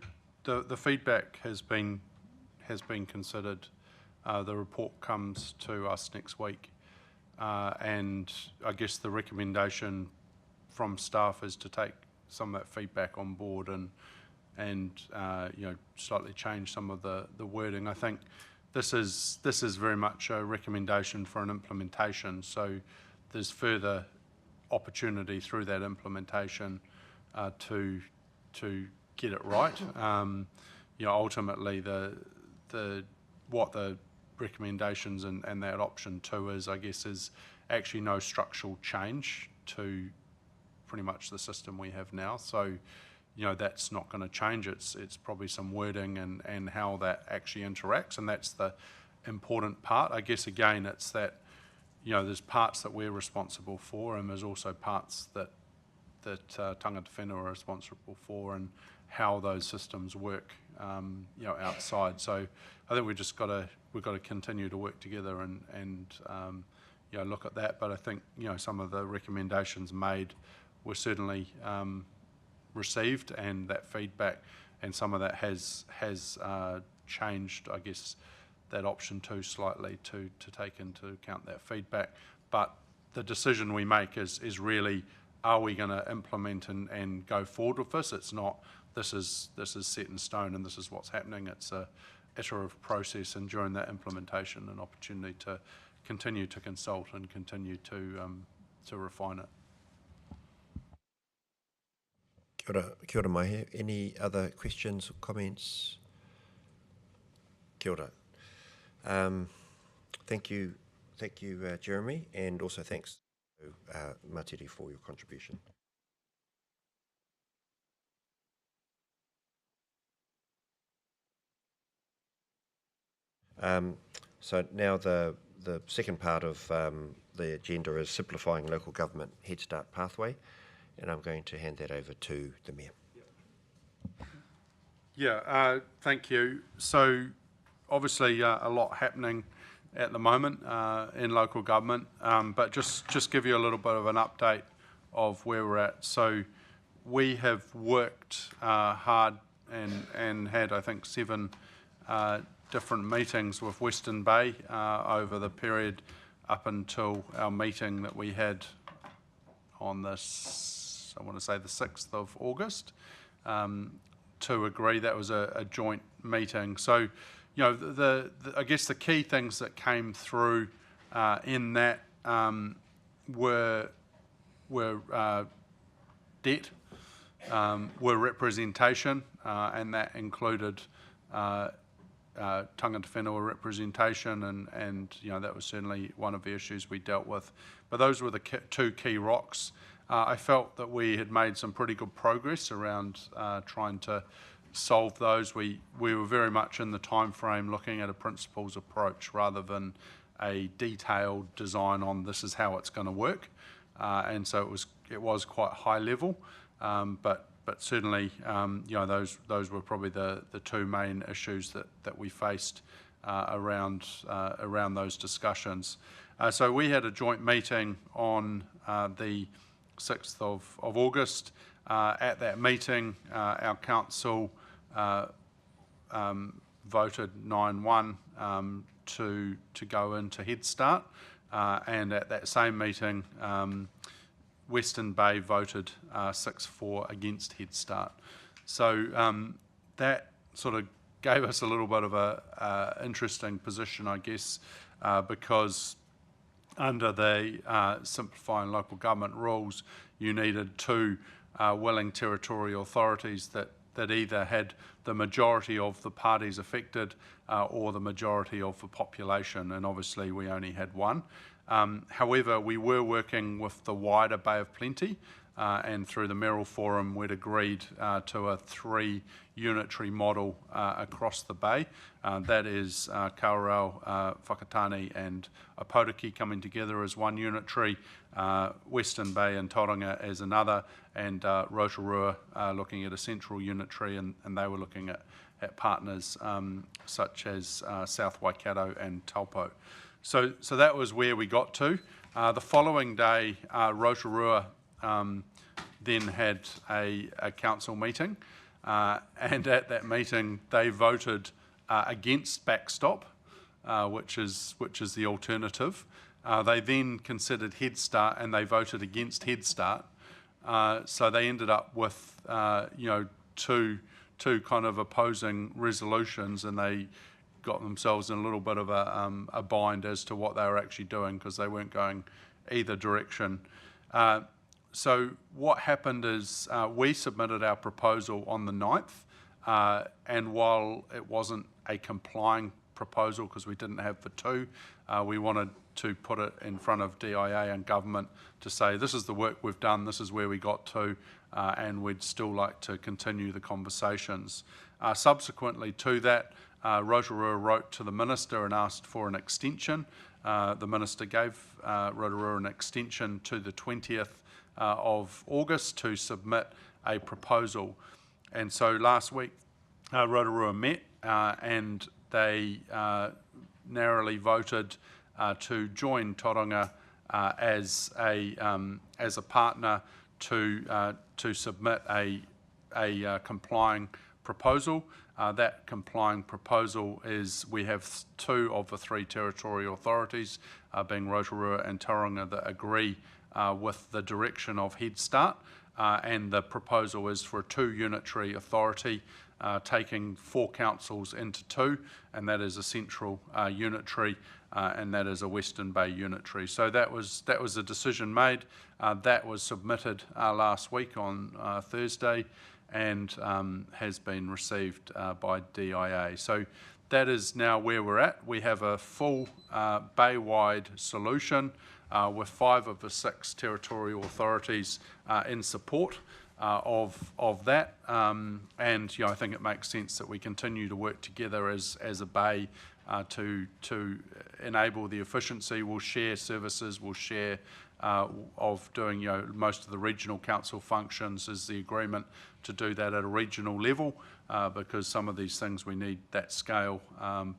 the feedback has been considered. The report comes to us next week, and I guess the recommendation from staff is to take some of that feedback on board and slightly change some of the wording. I think this is very much a recommendation for an implementation. So there's further opportunity through that implementation to get it right. Ultimately, what the recommendations and that option 2 is, I guess, is actually no structural change to pretty much the system we have now. So, that's not going to change. It's probably some wording and how that actually interacts, and that's the important part. I guess, again, it's that, there's parts that we're responsible for, and there's also parts that Tangata Whenua are responsible for, and how those systems work, outside. So I think we've got to continue to work together and look at that. But I think, some of the recommendations made were certainly received, and that feedback, and some of that has changed, I guess, that option 2 slightly to take into account that feedback. But the decision we make is really, are we going to implement and go forward with this? It's not, this is set in stone and this is what's happening. It's a iterative process, and during that implementation, an opportunity to continue to consult and continue to refine it. Kia ora mai. Any other questions or comments? Kia ora. Thank you, Jeremy, and also thanks to Matiri for your contribution. So now the second part of the agenda is simplifying local government Head Start pathway, and I'm going to hand that over to the Mayor. Yeah, thank you. So obviously a lot happening at the moment in local government, but just give you a little bit of an update of where we're at. So we have worked hard and had, I think, 7 different meetings with Western Bay over the period up until our meeting that we had on this, I want to say the 6th of August, to agree. That was a joint meeting. So, I guess the key things that came through in that were debt, were representation, and that included Tangata Whenua representation, and that was certainly one of the issues we dealt with. But those were the 2 key rocks. I felt that we had made some pretty good progress around trying to solve those. We were very much in the time frame looking at a principles approach rather than a detailed design on this is how it's going to work, and so it was quite high level, but certainly those were probably the 2 main issues that we faced around those discussions. So we had a joint meeting on the 6th of August. At that meeting, our council voted 9-1 to go into Head Start, and at that same meeting, Western Bay voted 6-4 against Head Start. So that sort of gave us a little bit of a interesting position, I guess, because under the simplifying local government rules, you needed 2 willing territorial authorities that either had the majority of the parties affected or the majority of the population, and obviously we only had 1. However, we were working with the wider Bay of Plenty, and through the Merrill Forum, we'd agreed to a 3 unitary model across the bay. That is Kawerau, Whakatane and Opotiki coming together as one unitary, Western Bay and Tauranga as another, and Rotorua looking at a central unitary, and they were looking at partners such as South Waikato and Taupo. So that was where we got to. The following day, Rotorua then had a council meeting, and at that meeting they voted against backstop, which is the alternative. They then considered Head Start, and they voted against Head Start. So they ended up with two kind of opposing resolutions, and they got themselves in a little bit of a bind as to what they were actually doing, because they weren't going either direction. So what happened is we submitted our proposal on the 9th, and while it wasn't a complying proposal because we didn't have the 2, we wanted to put it in front of DIA and government to say this is the work we've done, this is where we got to, and we'd still like to continue the conversations. Subsequently to that, Rotorua wrote to the Minister and asked for an extension. The Minister gave Rotorua an extension to the 20th of August to submit a proposal. And so last week, Rotorua met and they narrowly voted to join Tauranga as a partner to submit a complying proposal. That complying proposal is we have 2 of the 3 territorial authorities, being Rotorua and Tauranga, that agree with the direction of Head Start, and the proposal is for a 2 unitary authority, taking 4 councils into 2, and that is a central unitary, and that is a Western Bay unitary. So that was a decision made. That was submitted last week on Thursday, and has been received by DIA. So that is now where we're at. We have a full bay-wide solution with 5 of the 6 territorial authorities in support of that, and I think it makes sense that we continue to work together as a bay to enable the efficiency. We'll share services, we'll share of doing most of the regional council functions is the agreement to do that at a regional level, because some of these things we need that scale,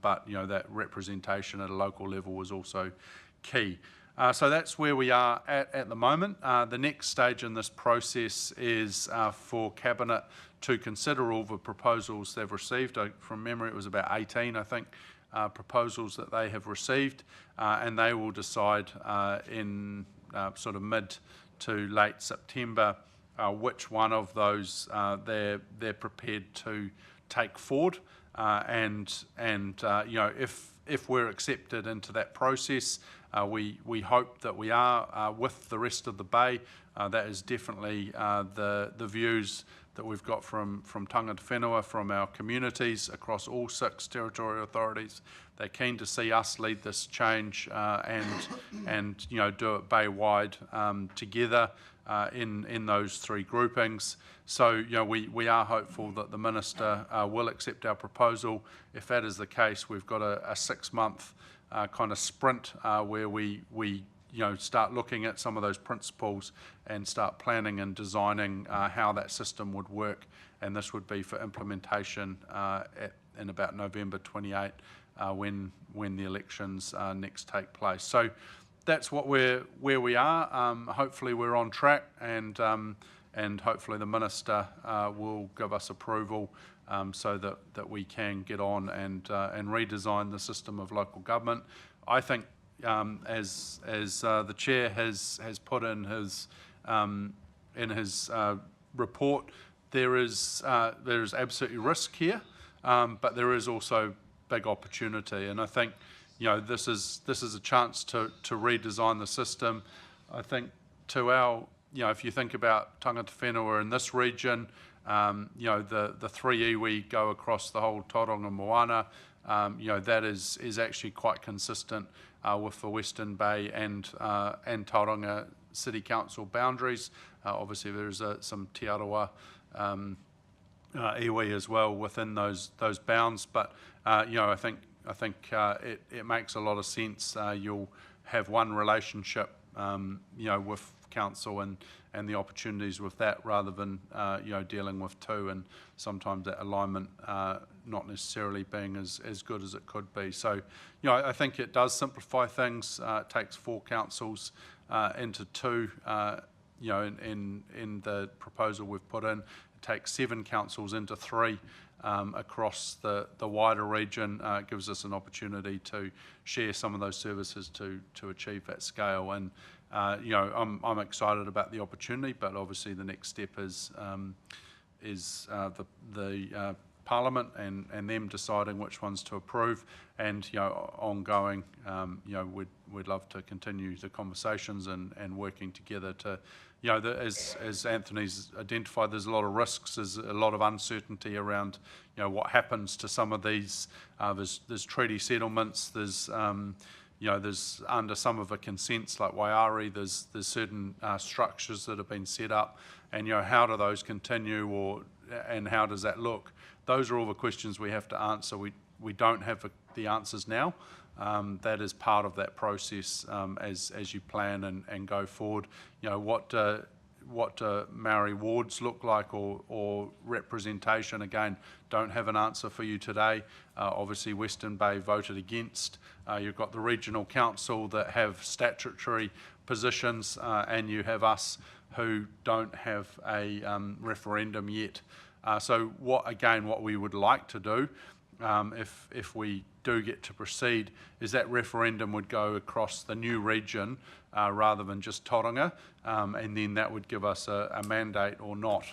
but that representation at a local level is also key. So that's where we are at the moment. The next stage in this process is for Cabinet to consider all the proposals they've received. From memory, it was about 18, I think, proposals that they have received, and they will decide in sort of mid to late September which one of those they're prepared to take forward, and if we're accepted into that process, we hope that we are with the rest of the bay. That is definitely the views that we've got from Tangata Whenua, from our communities across all 6 territorial authorities. They're keen to see us lead this change and do it bay-wide together in those 3 groupings. So we are hopeful that the Minister will accept our proposal. If that is the case, we've got a 6-month kind of sprint where we start looking at some of those principles and start planning and designing how that system would work, and this would be for implementation in about November 28 when the elections next take place. So that's where we are. Hopefully we're on track, and hopefully the Minister will give us approval so that we can get on and redesign the system of local government. I think as the Chair has put in his report, there is absolutely risk here, but there is also big opportunity, and I think this is a chance to redesign the system. I think to our if you think about Tangata Whenua in this region, the 3 iwi go across the whole Tauranga Moana. That is actually quite consistent with the Western Bay and Tauranga city council boundaries. Obviously, there's some Te Arawa iwi as well within those bounds, but you know, I think it makes a lot of sense. You'll have one relationship, you know, with council and the opportunities with that, rather than you know, dealing with two, and sometimes that alignment not necessarily being as good as it could be. So, you know, I think it does simplify things. It takes 4 councils into 2. You know, in the proposal we've put in, it takes 7 councils into 3 across the wider region. It gives us an opportunity to share some of those services to achieve that scale. And you know, I'm excited about the opportunity, but obviously the next step is the Parliament and them deciding which ones to approve, and you know, ongoing. You know, we'd love to continue the conversations and working together to, you know, as Anthony's identified, there's a lot of risks, there's a lot of uncertainty around, you know, what happens to some of these. There's treaty settlements, there's you know, there's under some of the consents like Waiari, there's certain structures that have been set up, and you know, how do those continue, and how does that look? Those are all the questions we have to answer. We don't have the answers now. That is part of that process as you plan and go forward. You know, what Maori wards look like, or representation, again, don't have an answer for you today. Obviously Western Bay voted against. You've got the regional council that have statutory positions, and you have us who don't have a referendum yet. So what we would like to do, if we do get to proceed, is that referendum would go across the new region rather than just Tauranga, and then that would give us a mandate or not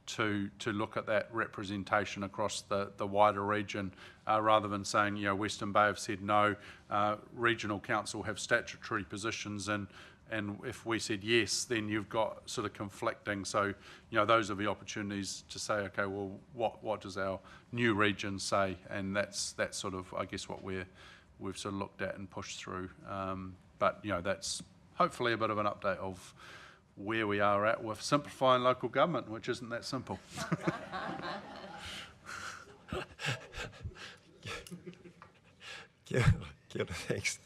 to look at that representation across the wider region, rather than saying, you know, Western Bay have said no, regional council have statutory positions, and if we said yes, then you've got sort of conflicting. So, you know, those are the opportunities to say, okay, well, what does our new region say? And that's sort of, I guess, what we've sort of looked at and pushed through. But, you know, that's hopefully a bit of an update of where we are at with simplifying local government, which isn't that simple. Kia ora, thanks.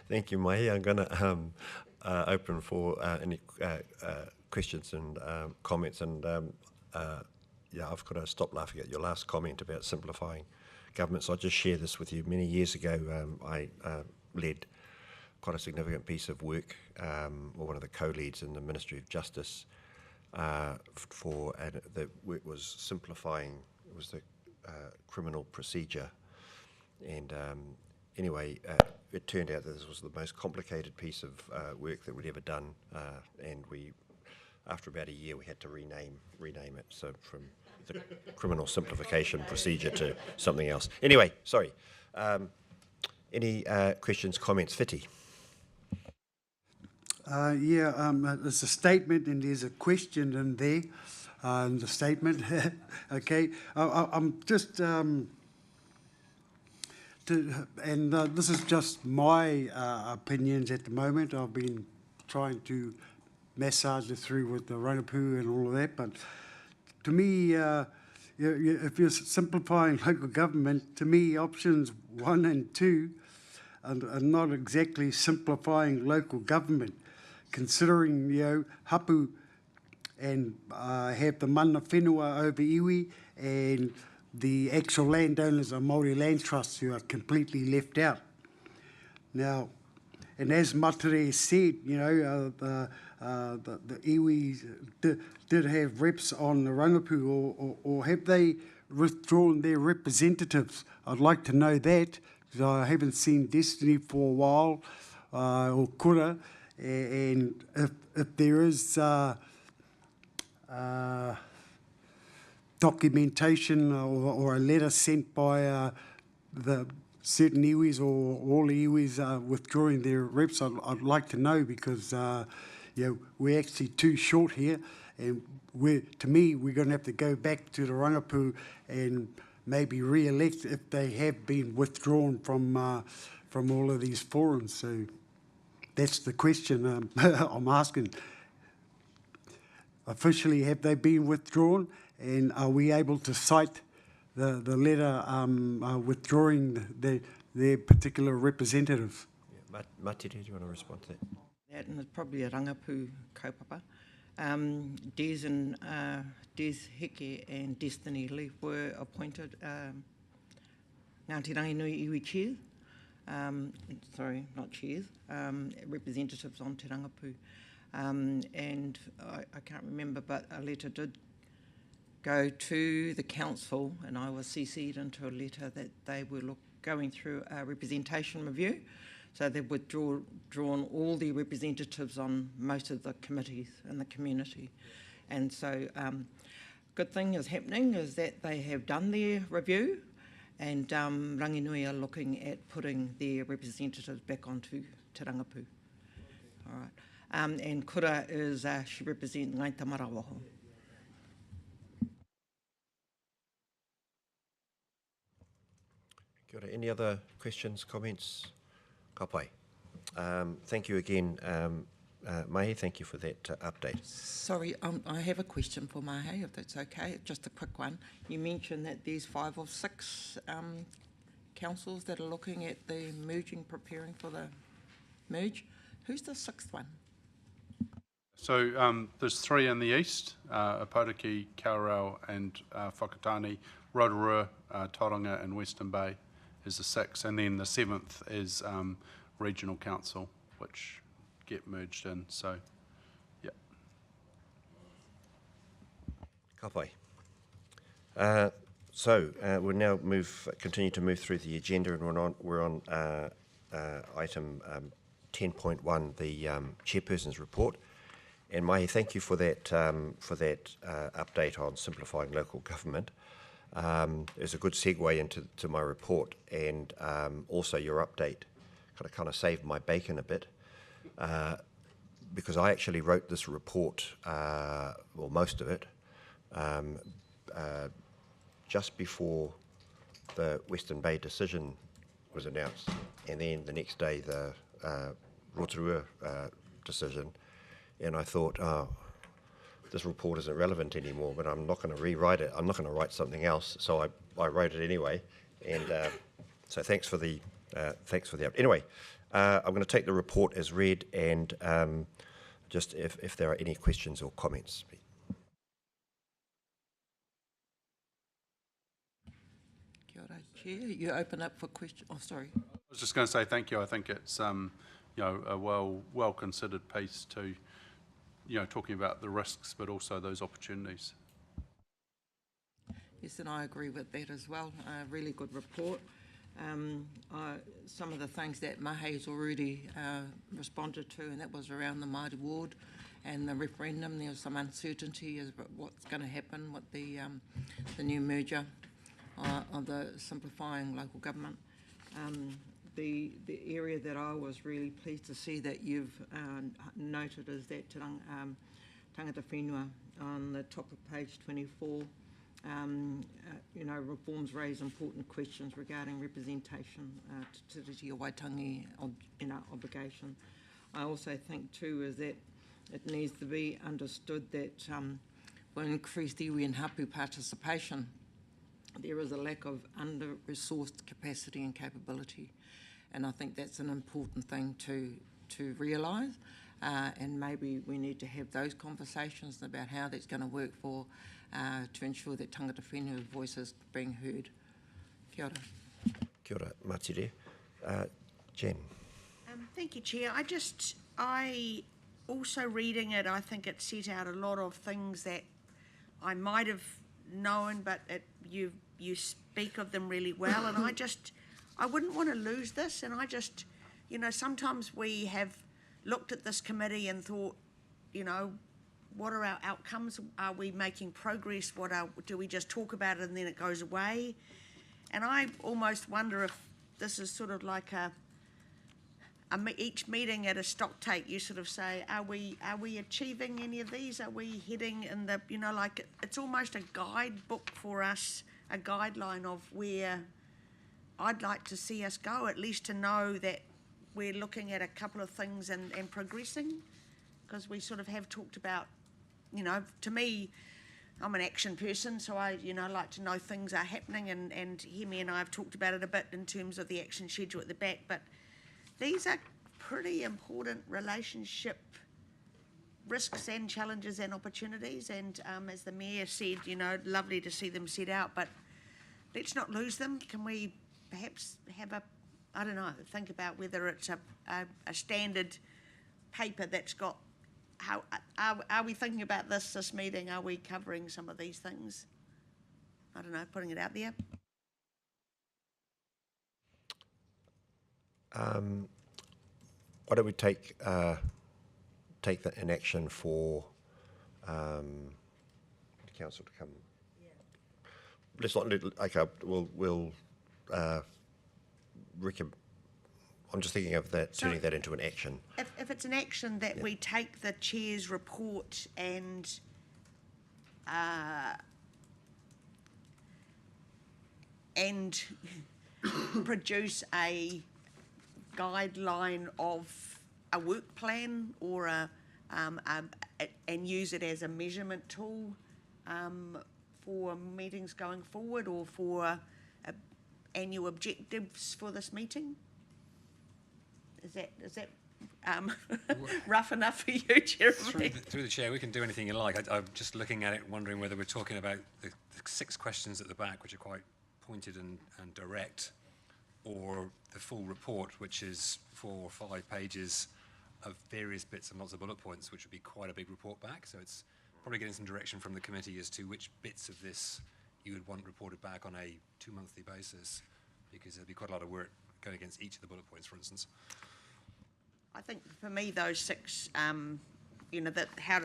Thank you, Mahi. I'm going to open for any questions and comments. And yeah, I've got to stop laughing at your last comment about simplifying government. So I'll just share this with you. Many years ago, I led quite a significant piece of work, or one of the co-leads in the Ministry of Justice the work was simplifying. It was the criminal procedure. And anyway, it turned out that this was the most complicated piece of work that we'd ever done, and after about a year, we had to rename it, so from the criminal simplification procedure to something else. Anyway, sorry. Any questions, comments? Whiti? There's a statement and there's a question in there, in the statement. Okay, I'm just... this is just my opinions at the moment. I've been trying to massage it through with the Ranapū and all of that, but to me, if you're simplifying local government, to me options 1 and 2 are not exactly simplifying local government, considering, you know, hapu and have the mana whenua over iwi, and the actual landowners are Māori land trusts who are completely left out. Now, and as Matere said, you know, the iwi did have reps on the Ranapū, or have they withdrawn their representatives? I'd like to know that, because I haven't seen Destiny for a while, or Kura, and if there is documentation or a letter sent by the certain iwis or all the iwis withdrawing their reps, I'd like to know, because you know, we're actually too short here, and to me, we're going to have to go back to the Ranapū and maybe re-elect if they have been withdrawn from all of these forums. So that's the question I'm asking. Officially, have they been withdrawn, and are we able to cite the letter withdrawing their particular representative? Yeah. Matire, do you want to respond to that? That, and it's probably a rangapu kaupapa. Des Heke and Destiny Leaf were appointed Ngāti Ranginui iwi chairs, sorry, not chairs, representatives on Te Rangapu. And I can't remember, but a letter did go to the council, and I was CC'd into a letter that they were going through a representation review. So they've withdrawn all the representatives on most of the committees in the community. And so good thing is happening is that they have done their review, and Ranginui are looking at putting their representatives back onto Te Rangapu. All right. And Kura is, she represents Ngai Tamarawaho. Kia ora. Any other questions, comments? Ka pai. Thank you again, Mahi. Thank you for that update. Sorry, I have a question for Mahi, if that's okay. Just a quick one. You mentioned that there's 5 or 6 councils that are looking at the merging, preparing for the merge. Who's the 6th one? So there's 3 in the east, Apoutiki, Kaurau and Whakatane, Rotorua, Tauranga and Western Bay is the 6th, and then the 7th is regional council, which get merged in, so yeah. Ka pai. We'll now continue to move through the agenda, and we're on item 10.1, the chairperson's report. And Mahi, thank you for that update on simplifying local government. It's a good segue into my report, and also your update kind of saved my bacon a bit, because I actually wrote this report, well, most of it, just before the Western Bay decision was announced, and then the next day the Rotorua decision, and I thought, oh, this report isn't relevant anymore, but I'm not going to rewrite it. I'm not going to write something else, so I wrote it anyway, and so thanks for the update. Anyway, I'm going to take the report as read, and just if there are any questions or comments. Kia ora, Chair. You open up for questions. Oh, sorry. I was just going to say thank you. I think it's a well considered piece to talking about the risks, but also those opportunities. Yes, and I agree with that as well. A really good report. Some of the things that Mahi's already responded to, and that was around the Māori ward and the referendum. There was some uncertainty as what's going to happen with the new merger of the simplifying local government. The area that I was really pleased to see that you've noted is that Tangata Whenua on the top of page 24. Reforms raise important questions regarding representation, Te Tiriti o Waitangi obligation. I also think too is that it needs to be understood that with increased iwi and hapu participation, there is a lack of under-resourced capacity and capability, and I think that's an important thing to realise. And maybe we need to have those conversations about how that's going to work to ensure that Tangata Whenua's voice is being heard. Kia ora. Kia ora, Matire. Jen. Thank you, Chair. I also reading it, I think it set out a lot of things that I might have known, but you speak of them really well, and I wouldn't want to lose this, and sometimes we have looked at this committee and thought, what are our outcomes? Are we making progress? Do we just talk about it and then it goes away? And I almost wonder if this is sort of like each meeting at a stock take, you sort of say, are we achieving any of these? Are we heading in the, it's almost a guidebook for us, a guideline of where I'd like to see us go, at least to know that we're looking at a couple of things and progressing, because we sort of have talked about, you know, to me, I'm an action person, so I, you know, like to know things are happening, and Hemi and I have talked about it a bit in terms of the action schedule at the back, but these are pretty important relationship risks and challenges and opportunities, and as the Mayor said, you know, lovely to see them set out, but let's not lose them. Can we perhaps have a, I don't know, think about whether it's a standard paper that's got, how are we thinking about this meeting? Are we covering some of these things? I don't know, putting it out there. Why don't we take that in action for the council to come? Yeah. Let's not. Okay, we'll. I'm just thinking of that, turning that into an action. If it's an action that we take the chair's report and produce a guideline of a work plan, or and use it as a measurement tool for meetings going forward, or for annual objectives for this meeting. Is that rough enough for you, Jeremy? Through the chair, we can do anything you like. I'm just looking at it, wondering whether we're talking about the 6 questions at the back, which are quite pointed and direct, or the full report, which is 4 or 5 pages of various bits and lots of bullet points, which would be quite a big report back. So it's probably getting some direction from the committee as to which bits of this you would want reported back on a 2-monthly basis, because there'd be quite a lot of work going against each of the bullet points, for instance. I think for me, those 6, you know, that how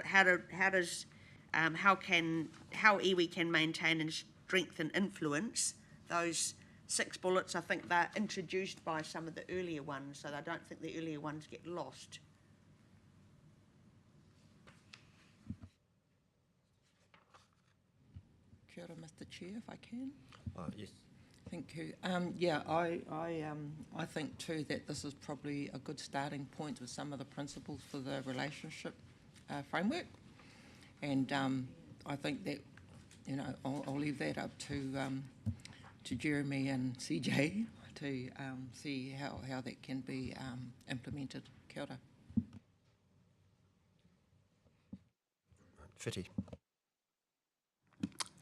iwi can maintain and strengthen influence, those 6 bullets, I think they're introduced by some of the earlier ones, so I don't think the earlier ones get lost. Kia ora, Mr. Chair, if I can. Yes. Thank you. Yeah, I think too that this is probably a good starting point with some of the principles for the relationship framework, and I think that, you know, I'll leave that up to Jeremy and CJ to see how that can be implemented. Kia ora. Whitty.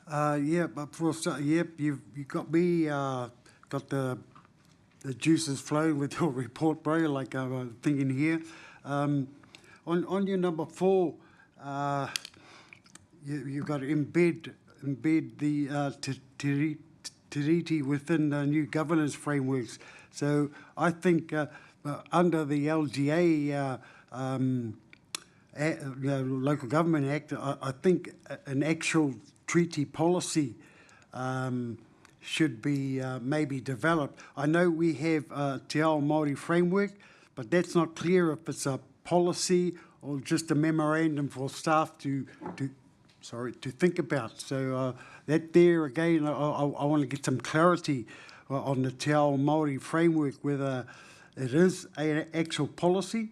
Yeah, but for yep, you got me, got the juices flowing with your report, bro. Like I was thinking here, on your number 4, you've got to embed the tiriti within the new governance frameworks. So I think under the LGA. Local Government Act, I think an actual treaty policy should be maybe developed. I know we have a Te Ao Māori framework, but that's not clear if it's a policy or just a memorandum for staff to think about. So that there again, I want to get some clarity on the Te Ao Māori framework, whether it is an actual policy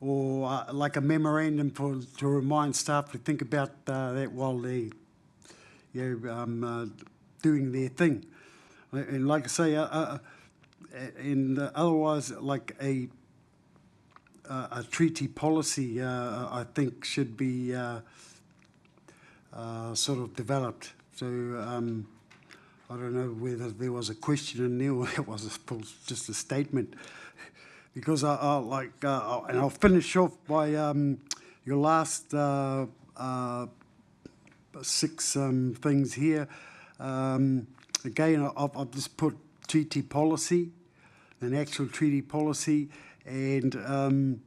or like a memorandum to remind staff to think about that while they doing their thing. And like I say, and otherwise, like a treaty policy, I think should be sort of developed. So I don't know whether there was a question in there or it was just a statement. Because I like, and I'll finish off by your last 6 things here. Again, I've just put treaty policy, an actual treaty policy, and on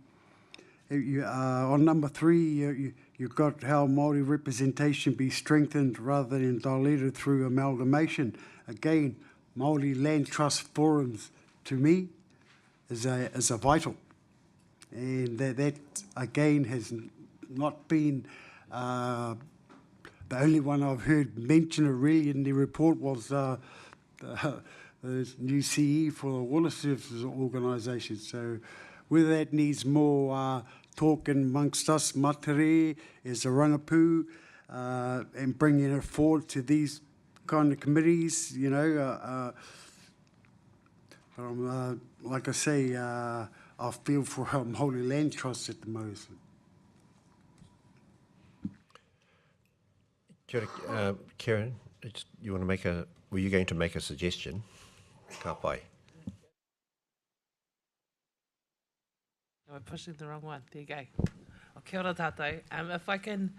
number 3, you've got how Māori representation be strengthened rather than diluted through amalgamation. Again, Māori Land Trust forums, to me, is a vital, and that again has not been the only one I've heard mention really in the report was the new CE for the water services organisation. So whether that needs more talk amongst us, Matere, as a rangapū, and bringing it forward to these kind of committees, you know, like I say, I feel for Holy Land Trust at the moment. Kia ora, Karen, you want to make were you going to make a suggestion? Ka pai. I'm pushing the wrong one. There you go. Kia ora tātou. If I can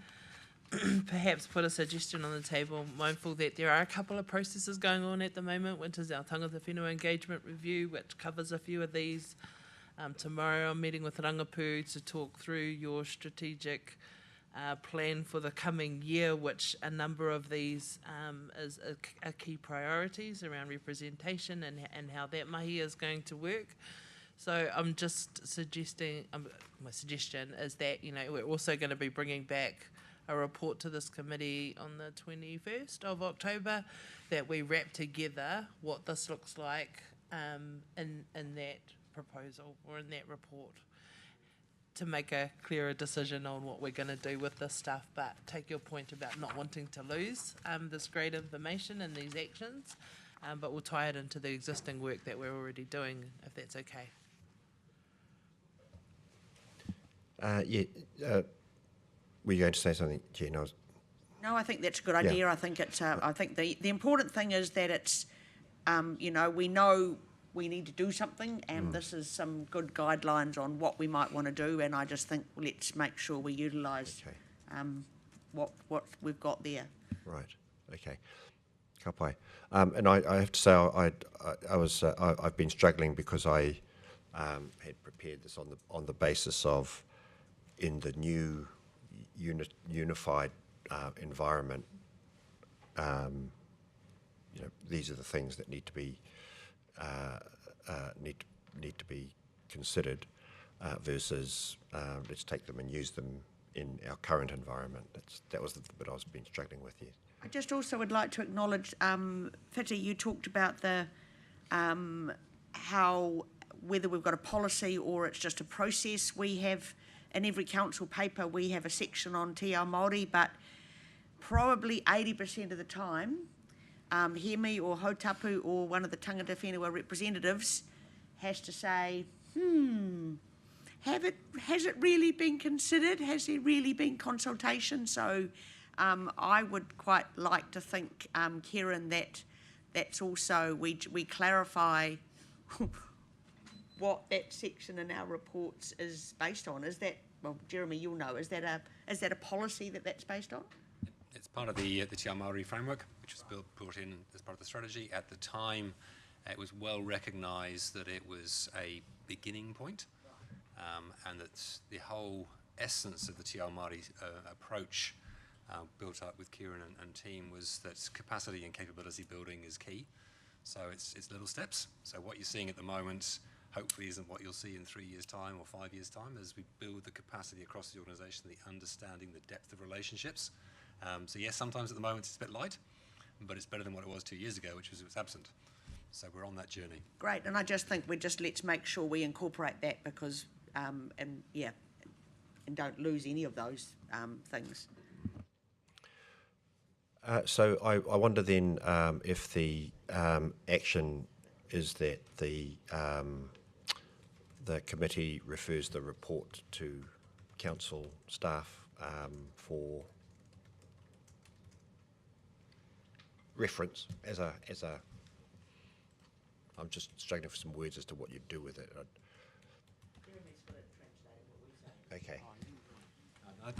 perhaps put a suggestion on the table, mindful that there are a couple of processes going on at the moment, which is our Tangata Whenua engagement review, which covers a few of these. Tomorrow I'm meeting with Rangapū to talk through your strategic plan for the coming year, which a number of these is a key priorities around representation and how that mahi is going to work. So I'm just suggesting, my suggestion is that, you know, we're also going to be bringing back a report to this committee on the 21st of October, that we wrap together what this looks like in that proposal or in that report, to make a clearer decision on what we're going to do with this stuff. But take your point about not wanting to lose this great information and these actions, but we'll tie it into the existing work that we're already doing, if that's okay. Were you going to say something, Jen? No, I think that's a good idea. Yeah. I think it's. I think the important thing is that it's. You know we need to do something, and this is some good guidelines on what we might want to do. And I just think let's make sure we utilise what we've got there. Right. Okay. Ka pai. And I have to say I've been struggling because I had prepared this on the basis of, in the new unified environment, you know, these are the things that need to be need to be considered versus let's take them and use them in our current environment. That was the bit I've been struggling with. Yes. I just also would like to acknowledge, Whiti, you talked about the how whether we've got a policy or it's just a process. We have, in every council paper, we have a section on te ao Māori, but probably 80% of the time, Hemi or Hautapu or one of the Tangata Whenua representatives has to say, has it really been considered? Has there really been consultation? So I would quite like to think, Kieran, that's also, we clarify what that section in our reports is based on. Is that, well, Jeremy, you'll know, is that a policy that's based on? It's part of the Te Ao Māori framework, which was brought in as part of the strategy. At the time, it was well recognised that it was a beginning point, and that the whole essence of the Te Ao Māori approach built up with Kieran and team was that capacity and capability building is key. So it's little steps. So what you're seeing at the moment hopefully isn't what you'll see in 3 years' time or 5 years' time, as we build the capacity across the organisation, the understanding, the depth of relationships. So yes, sometimes at the moment it's a bit light, but it's better than what it was 2 years ago, which was absent. So we're on that journey. Great, and I just think let's make sure we incorporate that because, and don't lose any of those things. So I wonder then if the action is that the committee refers the report to council staff for reference as a. I'm just struggling for some words as to what you do with it. Okay.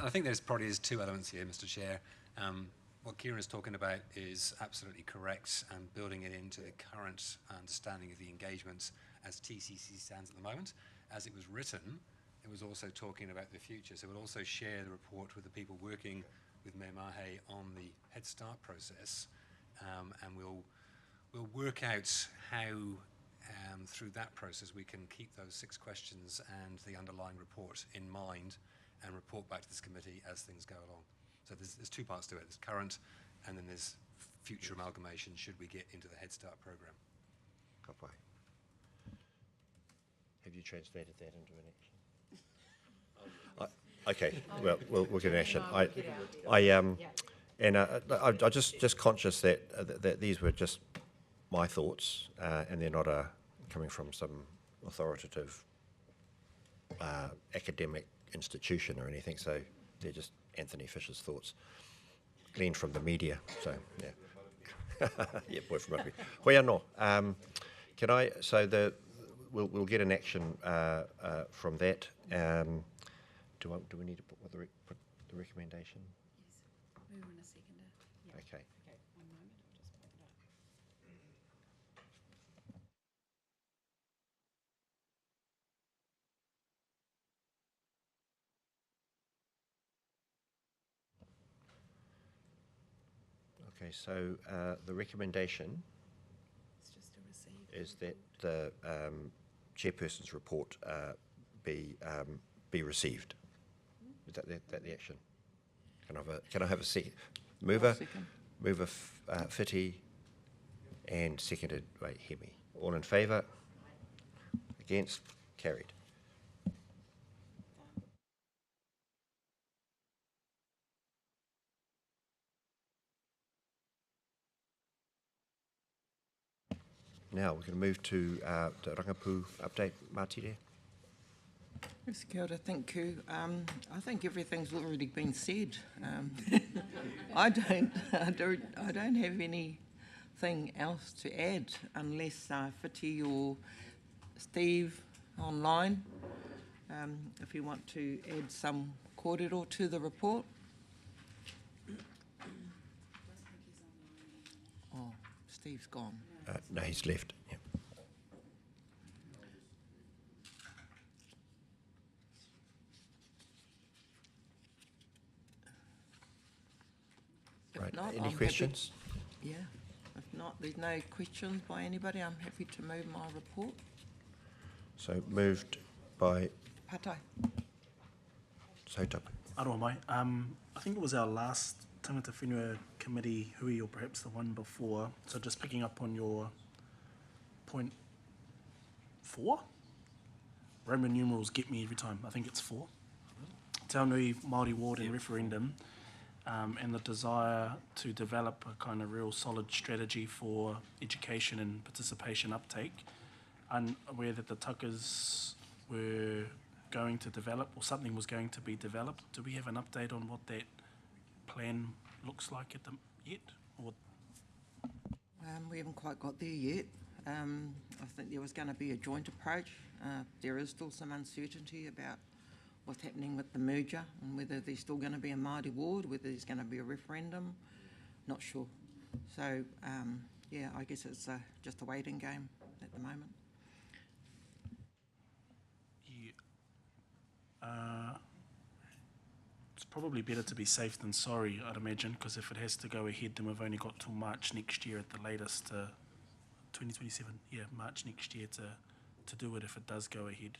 I think there's probably two elements here, Mr. Chair. What Kieran is talking about is absolutely correct, and building it into the current understanding of the engagement as TCC stands at the moment. As it was written, it was also talking about the future. So we'll also share the report with the people working with Me Mahe on the Head Start process, and we'll work out how through that process we can keep those 6 questions and the underlying report in mind and report back to this committee as things go along. So there's 2 parts to it. There's current, and then there's future amalgamation should we get into the Head Start programme. Ka pai. Have you translated that into an action? Okay, well, we'll get an action. I'm just conscious that these were just my thoughts, and they're not coming from some authoritative academic institution or anything. So they're just Anthony Fisher's thoughts, gleaned from the media. So yeah, yeah, boy from rugby. Hoi anō. Can I? So we'll get an action from that. Do we need to put put the recommendation? Yes. Move in a second. Yeah. Okay. Okay, 1 moment. I'll just pop it up. Okay. So the recommendation It's just a receive. is that the chairperson's report be received. Is that the action? Can I have a second? Mover, Second. mover, Fitty, and seconded by Hemi. All in favour? Against? Carried. Now we're going to move to the Rangapu update. Martire. Yes, kia ora, thank you. I think everything's already been said. I don't have anything else to add unless Whiti or Steve online, if you want to add some kōrero to the report. Oh, Steve's gone. No, he's left. Yep. If Right. not, Any I'm happy- questions? Yeah, if not, there's no questions by anybody, I'm happy to move my report. So moved by Patai. Sautapu. Aroa mai. I think it was our last Tangata Whenua committee hui, or perhaps the one before. So just picking up on your point 4. Roman numerals get me every time. I think it's 4. Taunui Māori Ward and referendum, and the desire to develop a kind of real solid strategy for education and participation uptake. Unaware that the tuckers were going to develop, or something was going to be developed. Do we have an update on what that plan looks like yet? Or We haven't quite got there yet. I think there was going to be a joint approach. There is still some uncertainty about what's happening with the merger and whether there's still going to be a Māori ward, whether there's going to be a referendum. Not sure. So, yeah, I guess it's just a waiting game at the moment. it's probably better to be safe than sorry, I'd imagine, because if it has to go ahead, then we've only got till March next year at the latest, 2027, yeah, March next year to do it if it does go ahead.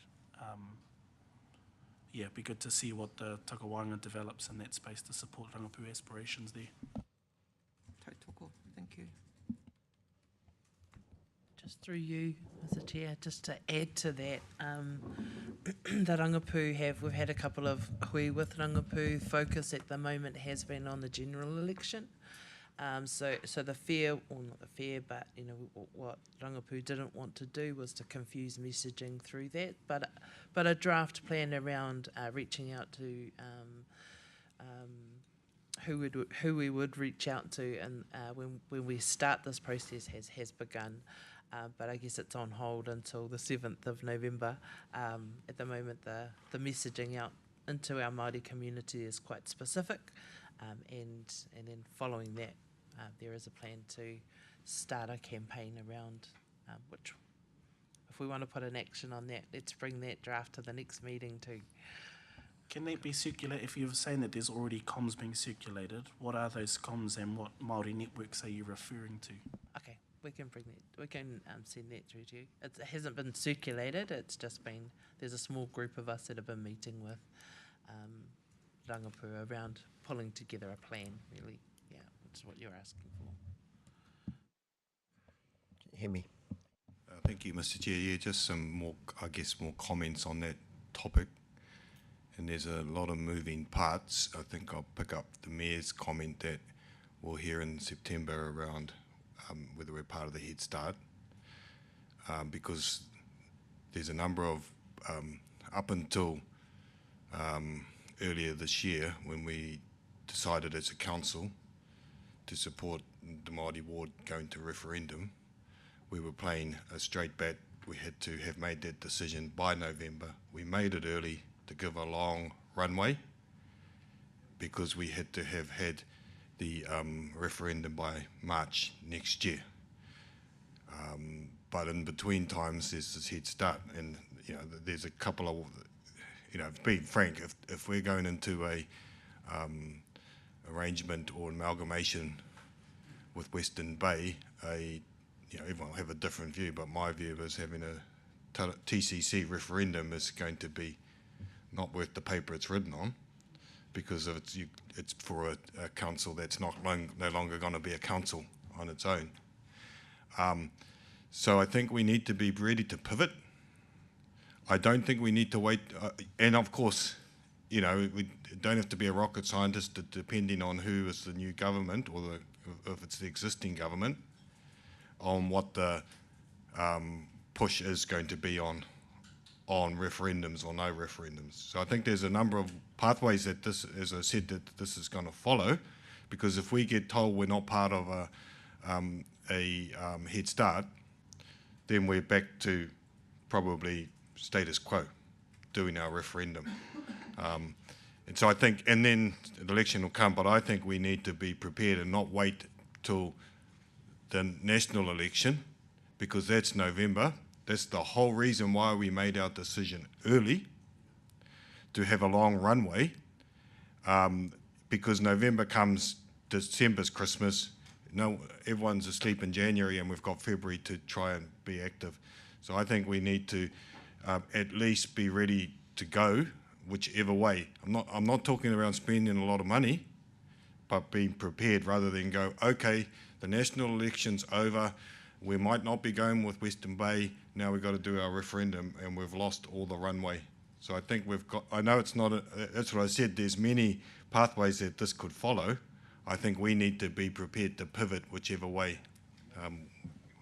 Yeah, it'd be good to see what the Takawanga develops in that space to support Rangapu aspirations there. Tautoko, thank you. Just through you, Mr. Chair, just to add to that, the Rangapu we've had a couple of hui with Rangapu. Focus at the moment has been on the general election. So the fear, or not the fear, but you know what Rangapu didn't want to do was to confuse messaging through that. But a draft plan around reaching out to who we would reach out to, and when we start this process has begun. But I guess it's on hold until the 7th of November. At the moment, the messaging out into our Māori community is quite specific, and then following that, there is a plan to start a campaign around which, if we want to put an action on that, let's bring that draft to the next meeting too. Can that be circulated? If you're saying that there's already comms being circulated, what are those comms and what Māori networks are you referring to? Okay, we can bring that. We can send that through to you. It hasn't been circulated. It's just been, there's a small group of us that have been meeting with Rangapu around pulling together a plan, really. Yeah, which is what you're asking for. Hemi. Thank you, Mr. Chair. Yeah, just some more, I guess, more comments on that topic. And there's a lot of moving parts. I think I'll pick up the Mayor's comment that we'll hear in September around whether we're part of the Head Start, because there's a number of, up until earlier this year, when we decided as a council to support the Māori ward going to referendum, we were playing a straight bet. We had to have made that decision by November. We made it early to give a long runway because we had to have had the referendum by March next year. But in between times, there's this Head Start, and there's a couple of, being frank, if we're going into a arrangement or amalgamation with Western Bay, everyone will have a different view, but my view is having a TCC referendum is going to be not worth the paper it's written on, because it's for a council that's no longer going to be a council on its own. So I think we need to be ready to pivot. I don't think we need to wait, and of course, we don't have to be a rocket scientist depending on who is the new government or if it's the existing government, on what the push is going to be on referendums or no referendums. So I think there's a number of pathways that this, as I said, that this is going to follow, because if we get told we're not part of a Head Start, then we're back to probably status quo, doing our referendum. And so I think, and then the election will come, but I think we need to be prepared and not wait till the national election, because that's November. That's the whole reason why we made our decision early, to have a long runway, because November comes, December's Christmas, everyone's asleep in January, and we've got February to try and be active. So I think we need to at least be ready to go whichever way. I'm not talking around spending a lot of money, but being prepared rather than go, okay, the national election's over, we might not be going with Western Bay, now we've got to do our referendum and we've lost all the runway. So I think we've got, I know it's not, that's what I said, there's many pathways that this could follow. I think we need to be prepared to pivot whichever way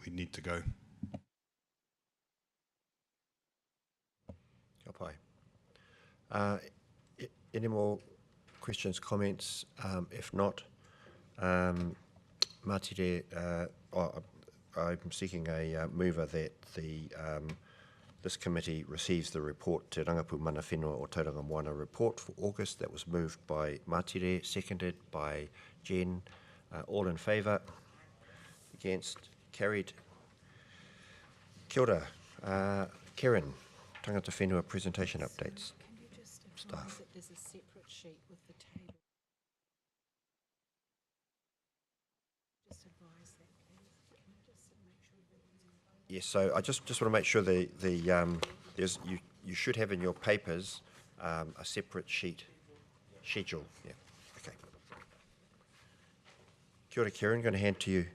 we need to go. Kapai. Any more questions, comments? If not, Matire, I'm seeking a mover that this committee receives the report, Te Rangapu Mana Whenua o Tauranga Moana report for August. That was moved by Matire, seconded by Jen. All in favour? Against? Carried. Kia ora. Karen, Tangata Whenua presentation updates. Can you just advise that there's a separate sheet with the table? Just advise that, please. Can you just make sure everyone's in? Yes, so I just want to make sure there's you should have in your papers a separate schedule. Yeah. Okay. Kia ora, Karen. Going to hand to you.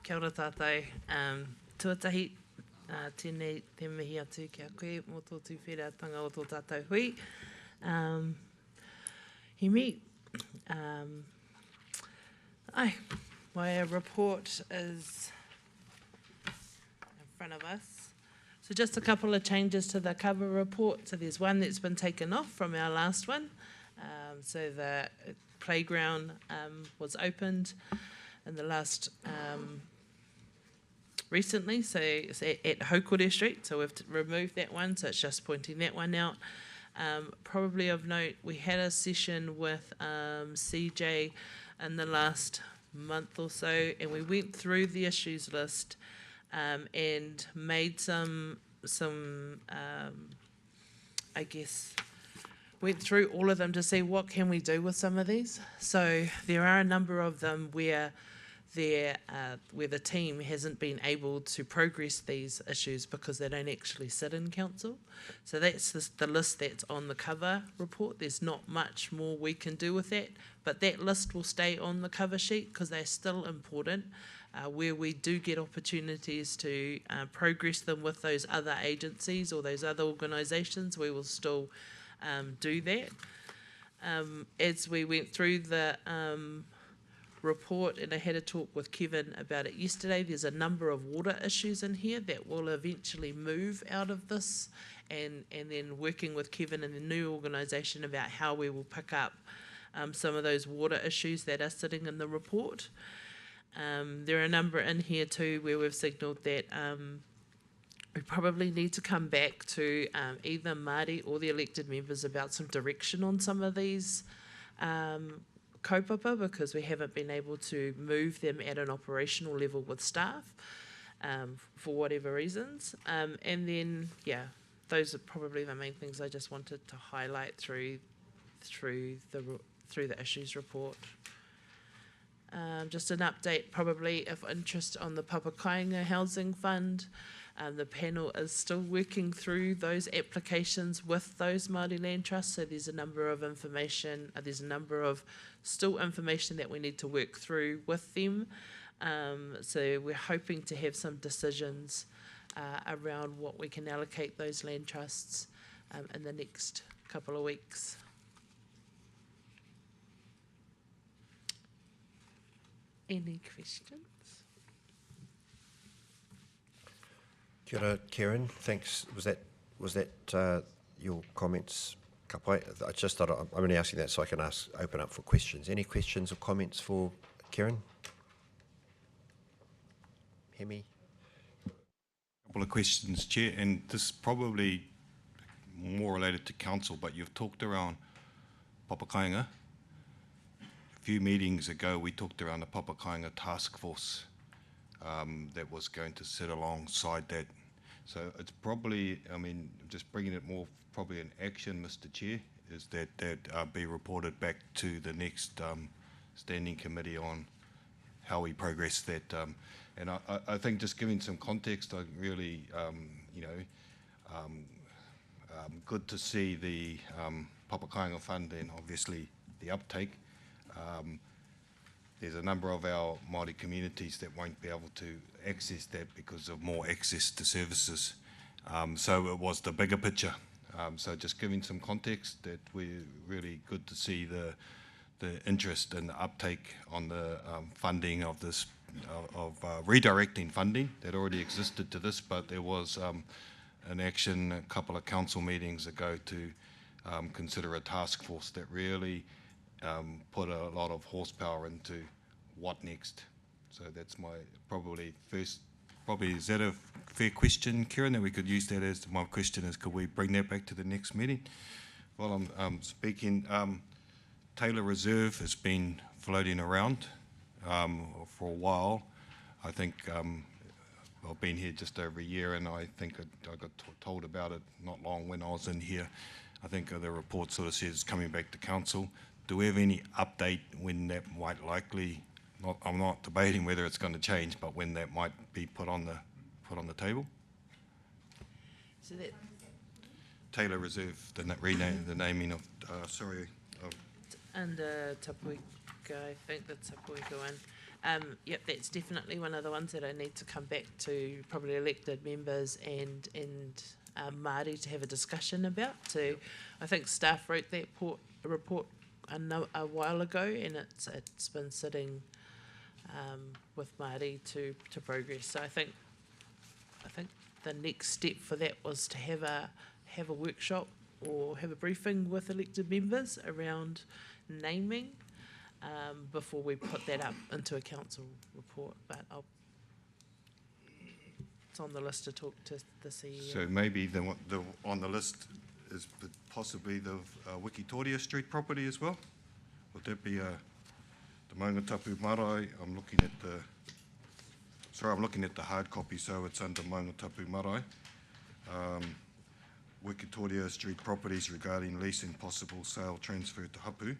Kia ora tātai. Tuatahi, tēnei te mihi atu kia koe mō tō tūwhera o tō tātou hui. Himi, my report is in front of us. So just a couple of changes to the cover report. So there's one that's been taken off from our last one. So the playground was opened in the last recently, so it's at Haukore Street, so we've removed that one, so it's just pointing that one out. Probably of note, we had a session with CJ in the last month or so, and we went through the issues list and made some I guess, went through all of them to see what can we do with some of these. So there are a number of them where where the team hasn't been able to progress these issues because they don't actually sit in council. So that's the list that's on the cover report. There's not much more we can do with that, but that list will stay on the cover sheet because they're still important. Where we do get opportunities to progress them with those other agencies or those other organisations, we will still do that. As we went through the report, and I had a talk with Kevin about it yesterday, there's a number of water issues in here that will eventually move out of this, and then working with Kevin and the new organisation about how we will pick up some of those water issues that are sitting in the report. There are a number in here too where we've signalled that we probably need to come back to either Māori or the elected members about some direction on some of these kaupapa, because we haven't been able to move them at an operational level with staff for whatever reasons. And then, yeah, those are probably the main things I just wanted to highlight through the issues report. Just an update, probably of interest on the Papakainga Housing Fund. The panel is still working through those applications with those Māori land trusts, so there's a number of information, still information that we need to work through with them. So we're hoping to have some decisions around what we can allocate those land trusts in the next couple of weeks. Any questions? Kia ora, Karen. Thanks. Was that your comments, Kapai? I just thought I'm only asking that so I can open up for questions. Any questions or comments for Karen? Hemi? A couple of questions, Chair, and this is probably more related to council, but you've talked around Papakainga. A few meetings ago, we talked around the Papakainga task force that was going to sit alongside that. So it's probably, I mean, just bringing it more probably in action, Mr. Chair, is that be reported back to the next standing committee on how we progress that. And I think just giving some context, I really, good to see the Papakainga Fund and obviously the uptake. There's a number of our Māori communities that won't be able to access that because of more access to services. So it was the bigger picture. So just giving some context, that we're really good to see the interest and the uptake on the funding of this, redirecting funding that already existed to this, but there was an action a couple of council meetings ago to consider a task force that really put a lot of horsepower into what next. So that's my is that a fair question, Kieran, that we could use that as my question is, could we bring that back to the next meeting? While I'm speaking, Taylor Reserve has been floating around for a while. I think I've been here just over a year, and I think I got told about it not long when I was in here. I think the report sort of says it's coming back to council. Do we have any update when that might likely? I'm not debating whether it's going to change, but when that might be put on the table. So that Taylor Reserve, the naming of under Tapuika, I think the Tapuika one. Yep, that's definitely one of the ones that I need to come back to probably elected members and Māori to have a discussion about. So I think staff wrote that report a while ago, and it's been sitting with Māori to progress. So I think the next step for that was to have a workshop or have a briefing with elected members around naming before we put that up into a council report. But it's on the list to talk to the CEO. So maybe the on the list is possibly the Wikitoria Street property as well. Would that be the Maunga Tapu Marae? I'm looking at the hard copy, so it's under Maunga Tapu Marae. Wikitoria Street properties regarding lease and possible sale transfer to Hapu.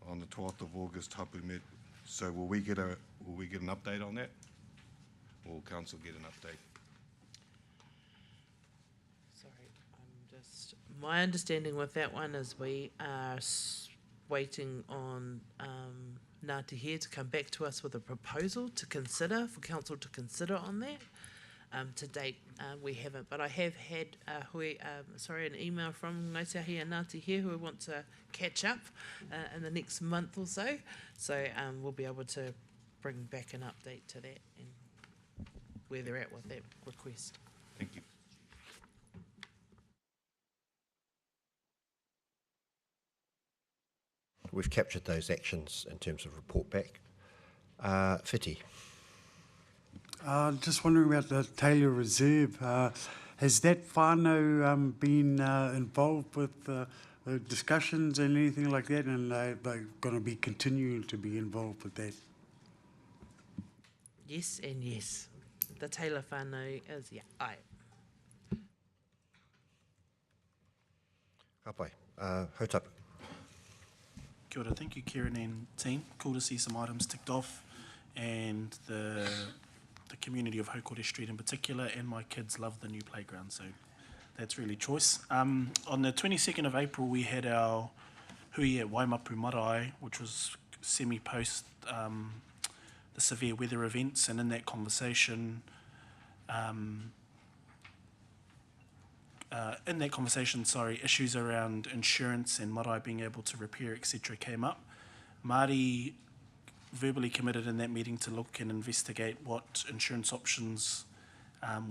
On the 12th of August, Hapu met So will we get an update on that? Or will council get an update? Sorry, my understanding with that one is we are waiting on Ngāti Hare to come back to us with a proposal to consider, for council to consider on that. To date, we haven't, but I have had an email from Ngāti and Ngāti Hare who want to catch up in the next month or so. So we'll be able to bring back an update to that and where they're at with that request. Thank you. We've captured those actions in terms of report back. Whiti. Just wondering about the Taylor Reserve. Has that whānau been involved with discussions and anything like that, and they're going to be continuing to be involved with that? Yes and yes. The Taylor whānau is, yeah, aye. Ka pai. Hautapu. Kia ora, thank you Kieran and team. Cool to see some items ticked off, and the community of Haukore Street in particular, and my kids love the new playground, so that's really choice. On the 22nd of April we had our hui at Waimapu Marae, which was semi-post the severe weather events, and in that conversation issues around insurance and marae being able to repair, etc. came up. Māori verbally committed in that meeting to look and investigate what insurance options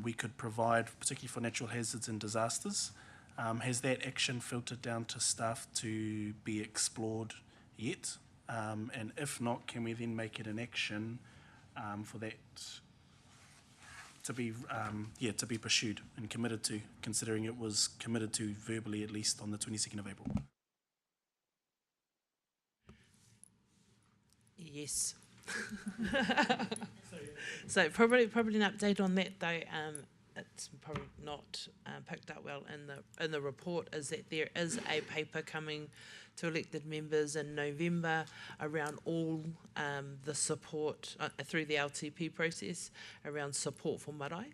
we could provide, particularly for natural hazards and disasters. Has that action filtered down to staff to be explored yet? And if not, can we then make it an action for that to be pursued and committed to, considering it was committed to verbally at least on the 22nd of April? Yes. So probably an update on that though. It's probably not picked up well in the report, is that there is a paper coming to elected members in November around all the support through the LTP process around support for marae.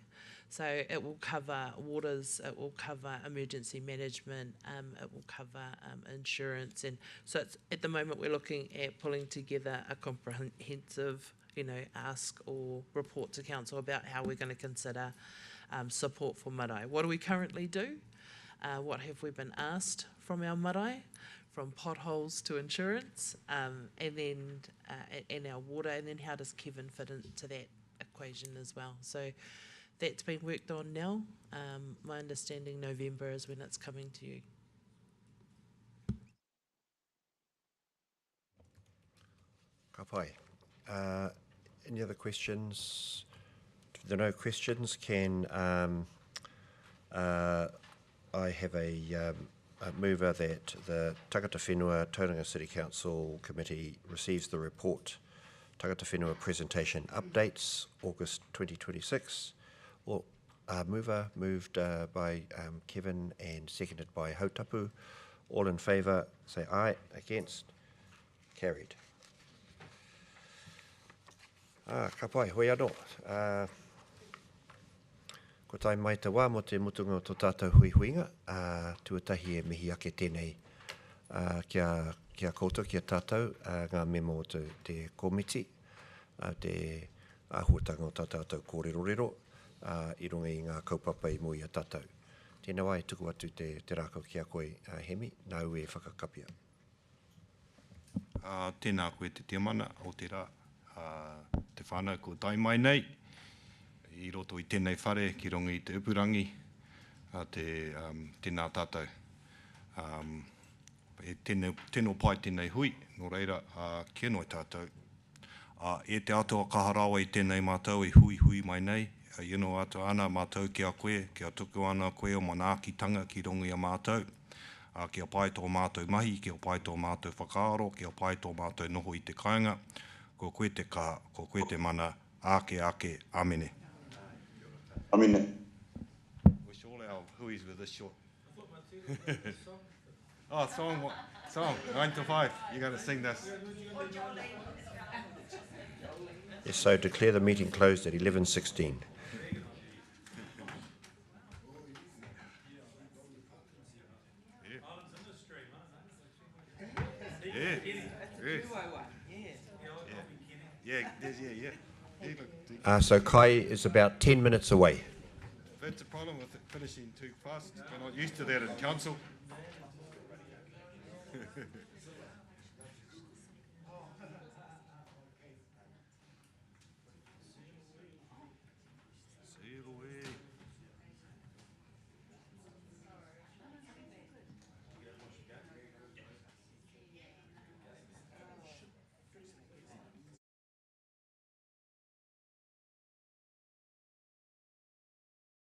So it will cover waters, it will cover emergency management, it will cover insurance, and so it's, at the moment we're looking at pulling together a comprehensive, ask or report to council about how we're going to consider support for marae. What do we currently do? What have we been asked from our marae? From potholes to insurance, and then and our water, and then how does Kevin fit into that equation as well? So that's being worked on now. My understanding November is when it's coming to you. Ka pai. Any other questions? If there are no questions, can I have a mover that the Tangata Whenua Tauranga City Council Committee receives the report Tangata Whenua Presentation Updates, August 2026. Or mover moved by Kevin and seconded by Hautapu. All in favour, say aye. Against? Carried. Ka pai, hoi anō. Ko tai mai te wā mo te mutunga o tō tātou huihuinga. Tuatahi e mihi ake tēnei kia koutou, kia tātou, ngā memo o te komiti, te āhuatanga o tātou kōrero-rero, I runga I ngā kaupapa I mui a tātou. Tēnā wai, tuku atu te rākau ki a koe, Hemi, nau e whakakapia. Tēnā koe te tiamana o te rā, te whānau ko tai mai nei, I roto I tēnei whare, ki ronga I te upurangi, tēnā tātou. Tēnō pai tēnei hui, nō reira, kia noi tātou. E te atua kaharawa I tēnei mātou I hui mai nei, ino atua ana mātou ki a koe, kia tuku ana koe o manaakitanga ki rongi a mātou. Kia pai tō mātou mahi, kia pai tō mātou whakaaro, kia pai tō mātou noho I te kāinga. Ko koe te kā, ko koe te mana, ake, amene. Amene. Wish all our huis were this short. Oh, song, 9 to 5. You got to sing this. Yes, so declare the meeting closed at 11:16. So Kai is about 10 minutes away. That's a problem with it finishing too fast. We're not used to that in council.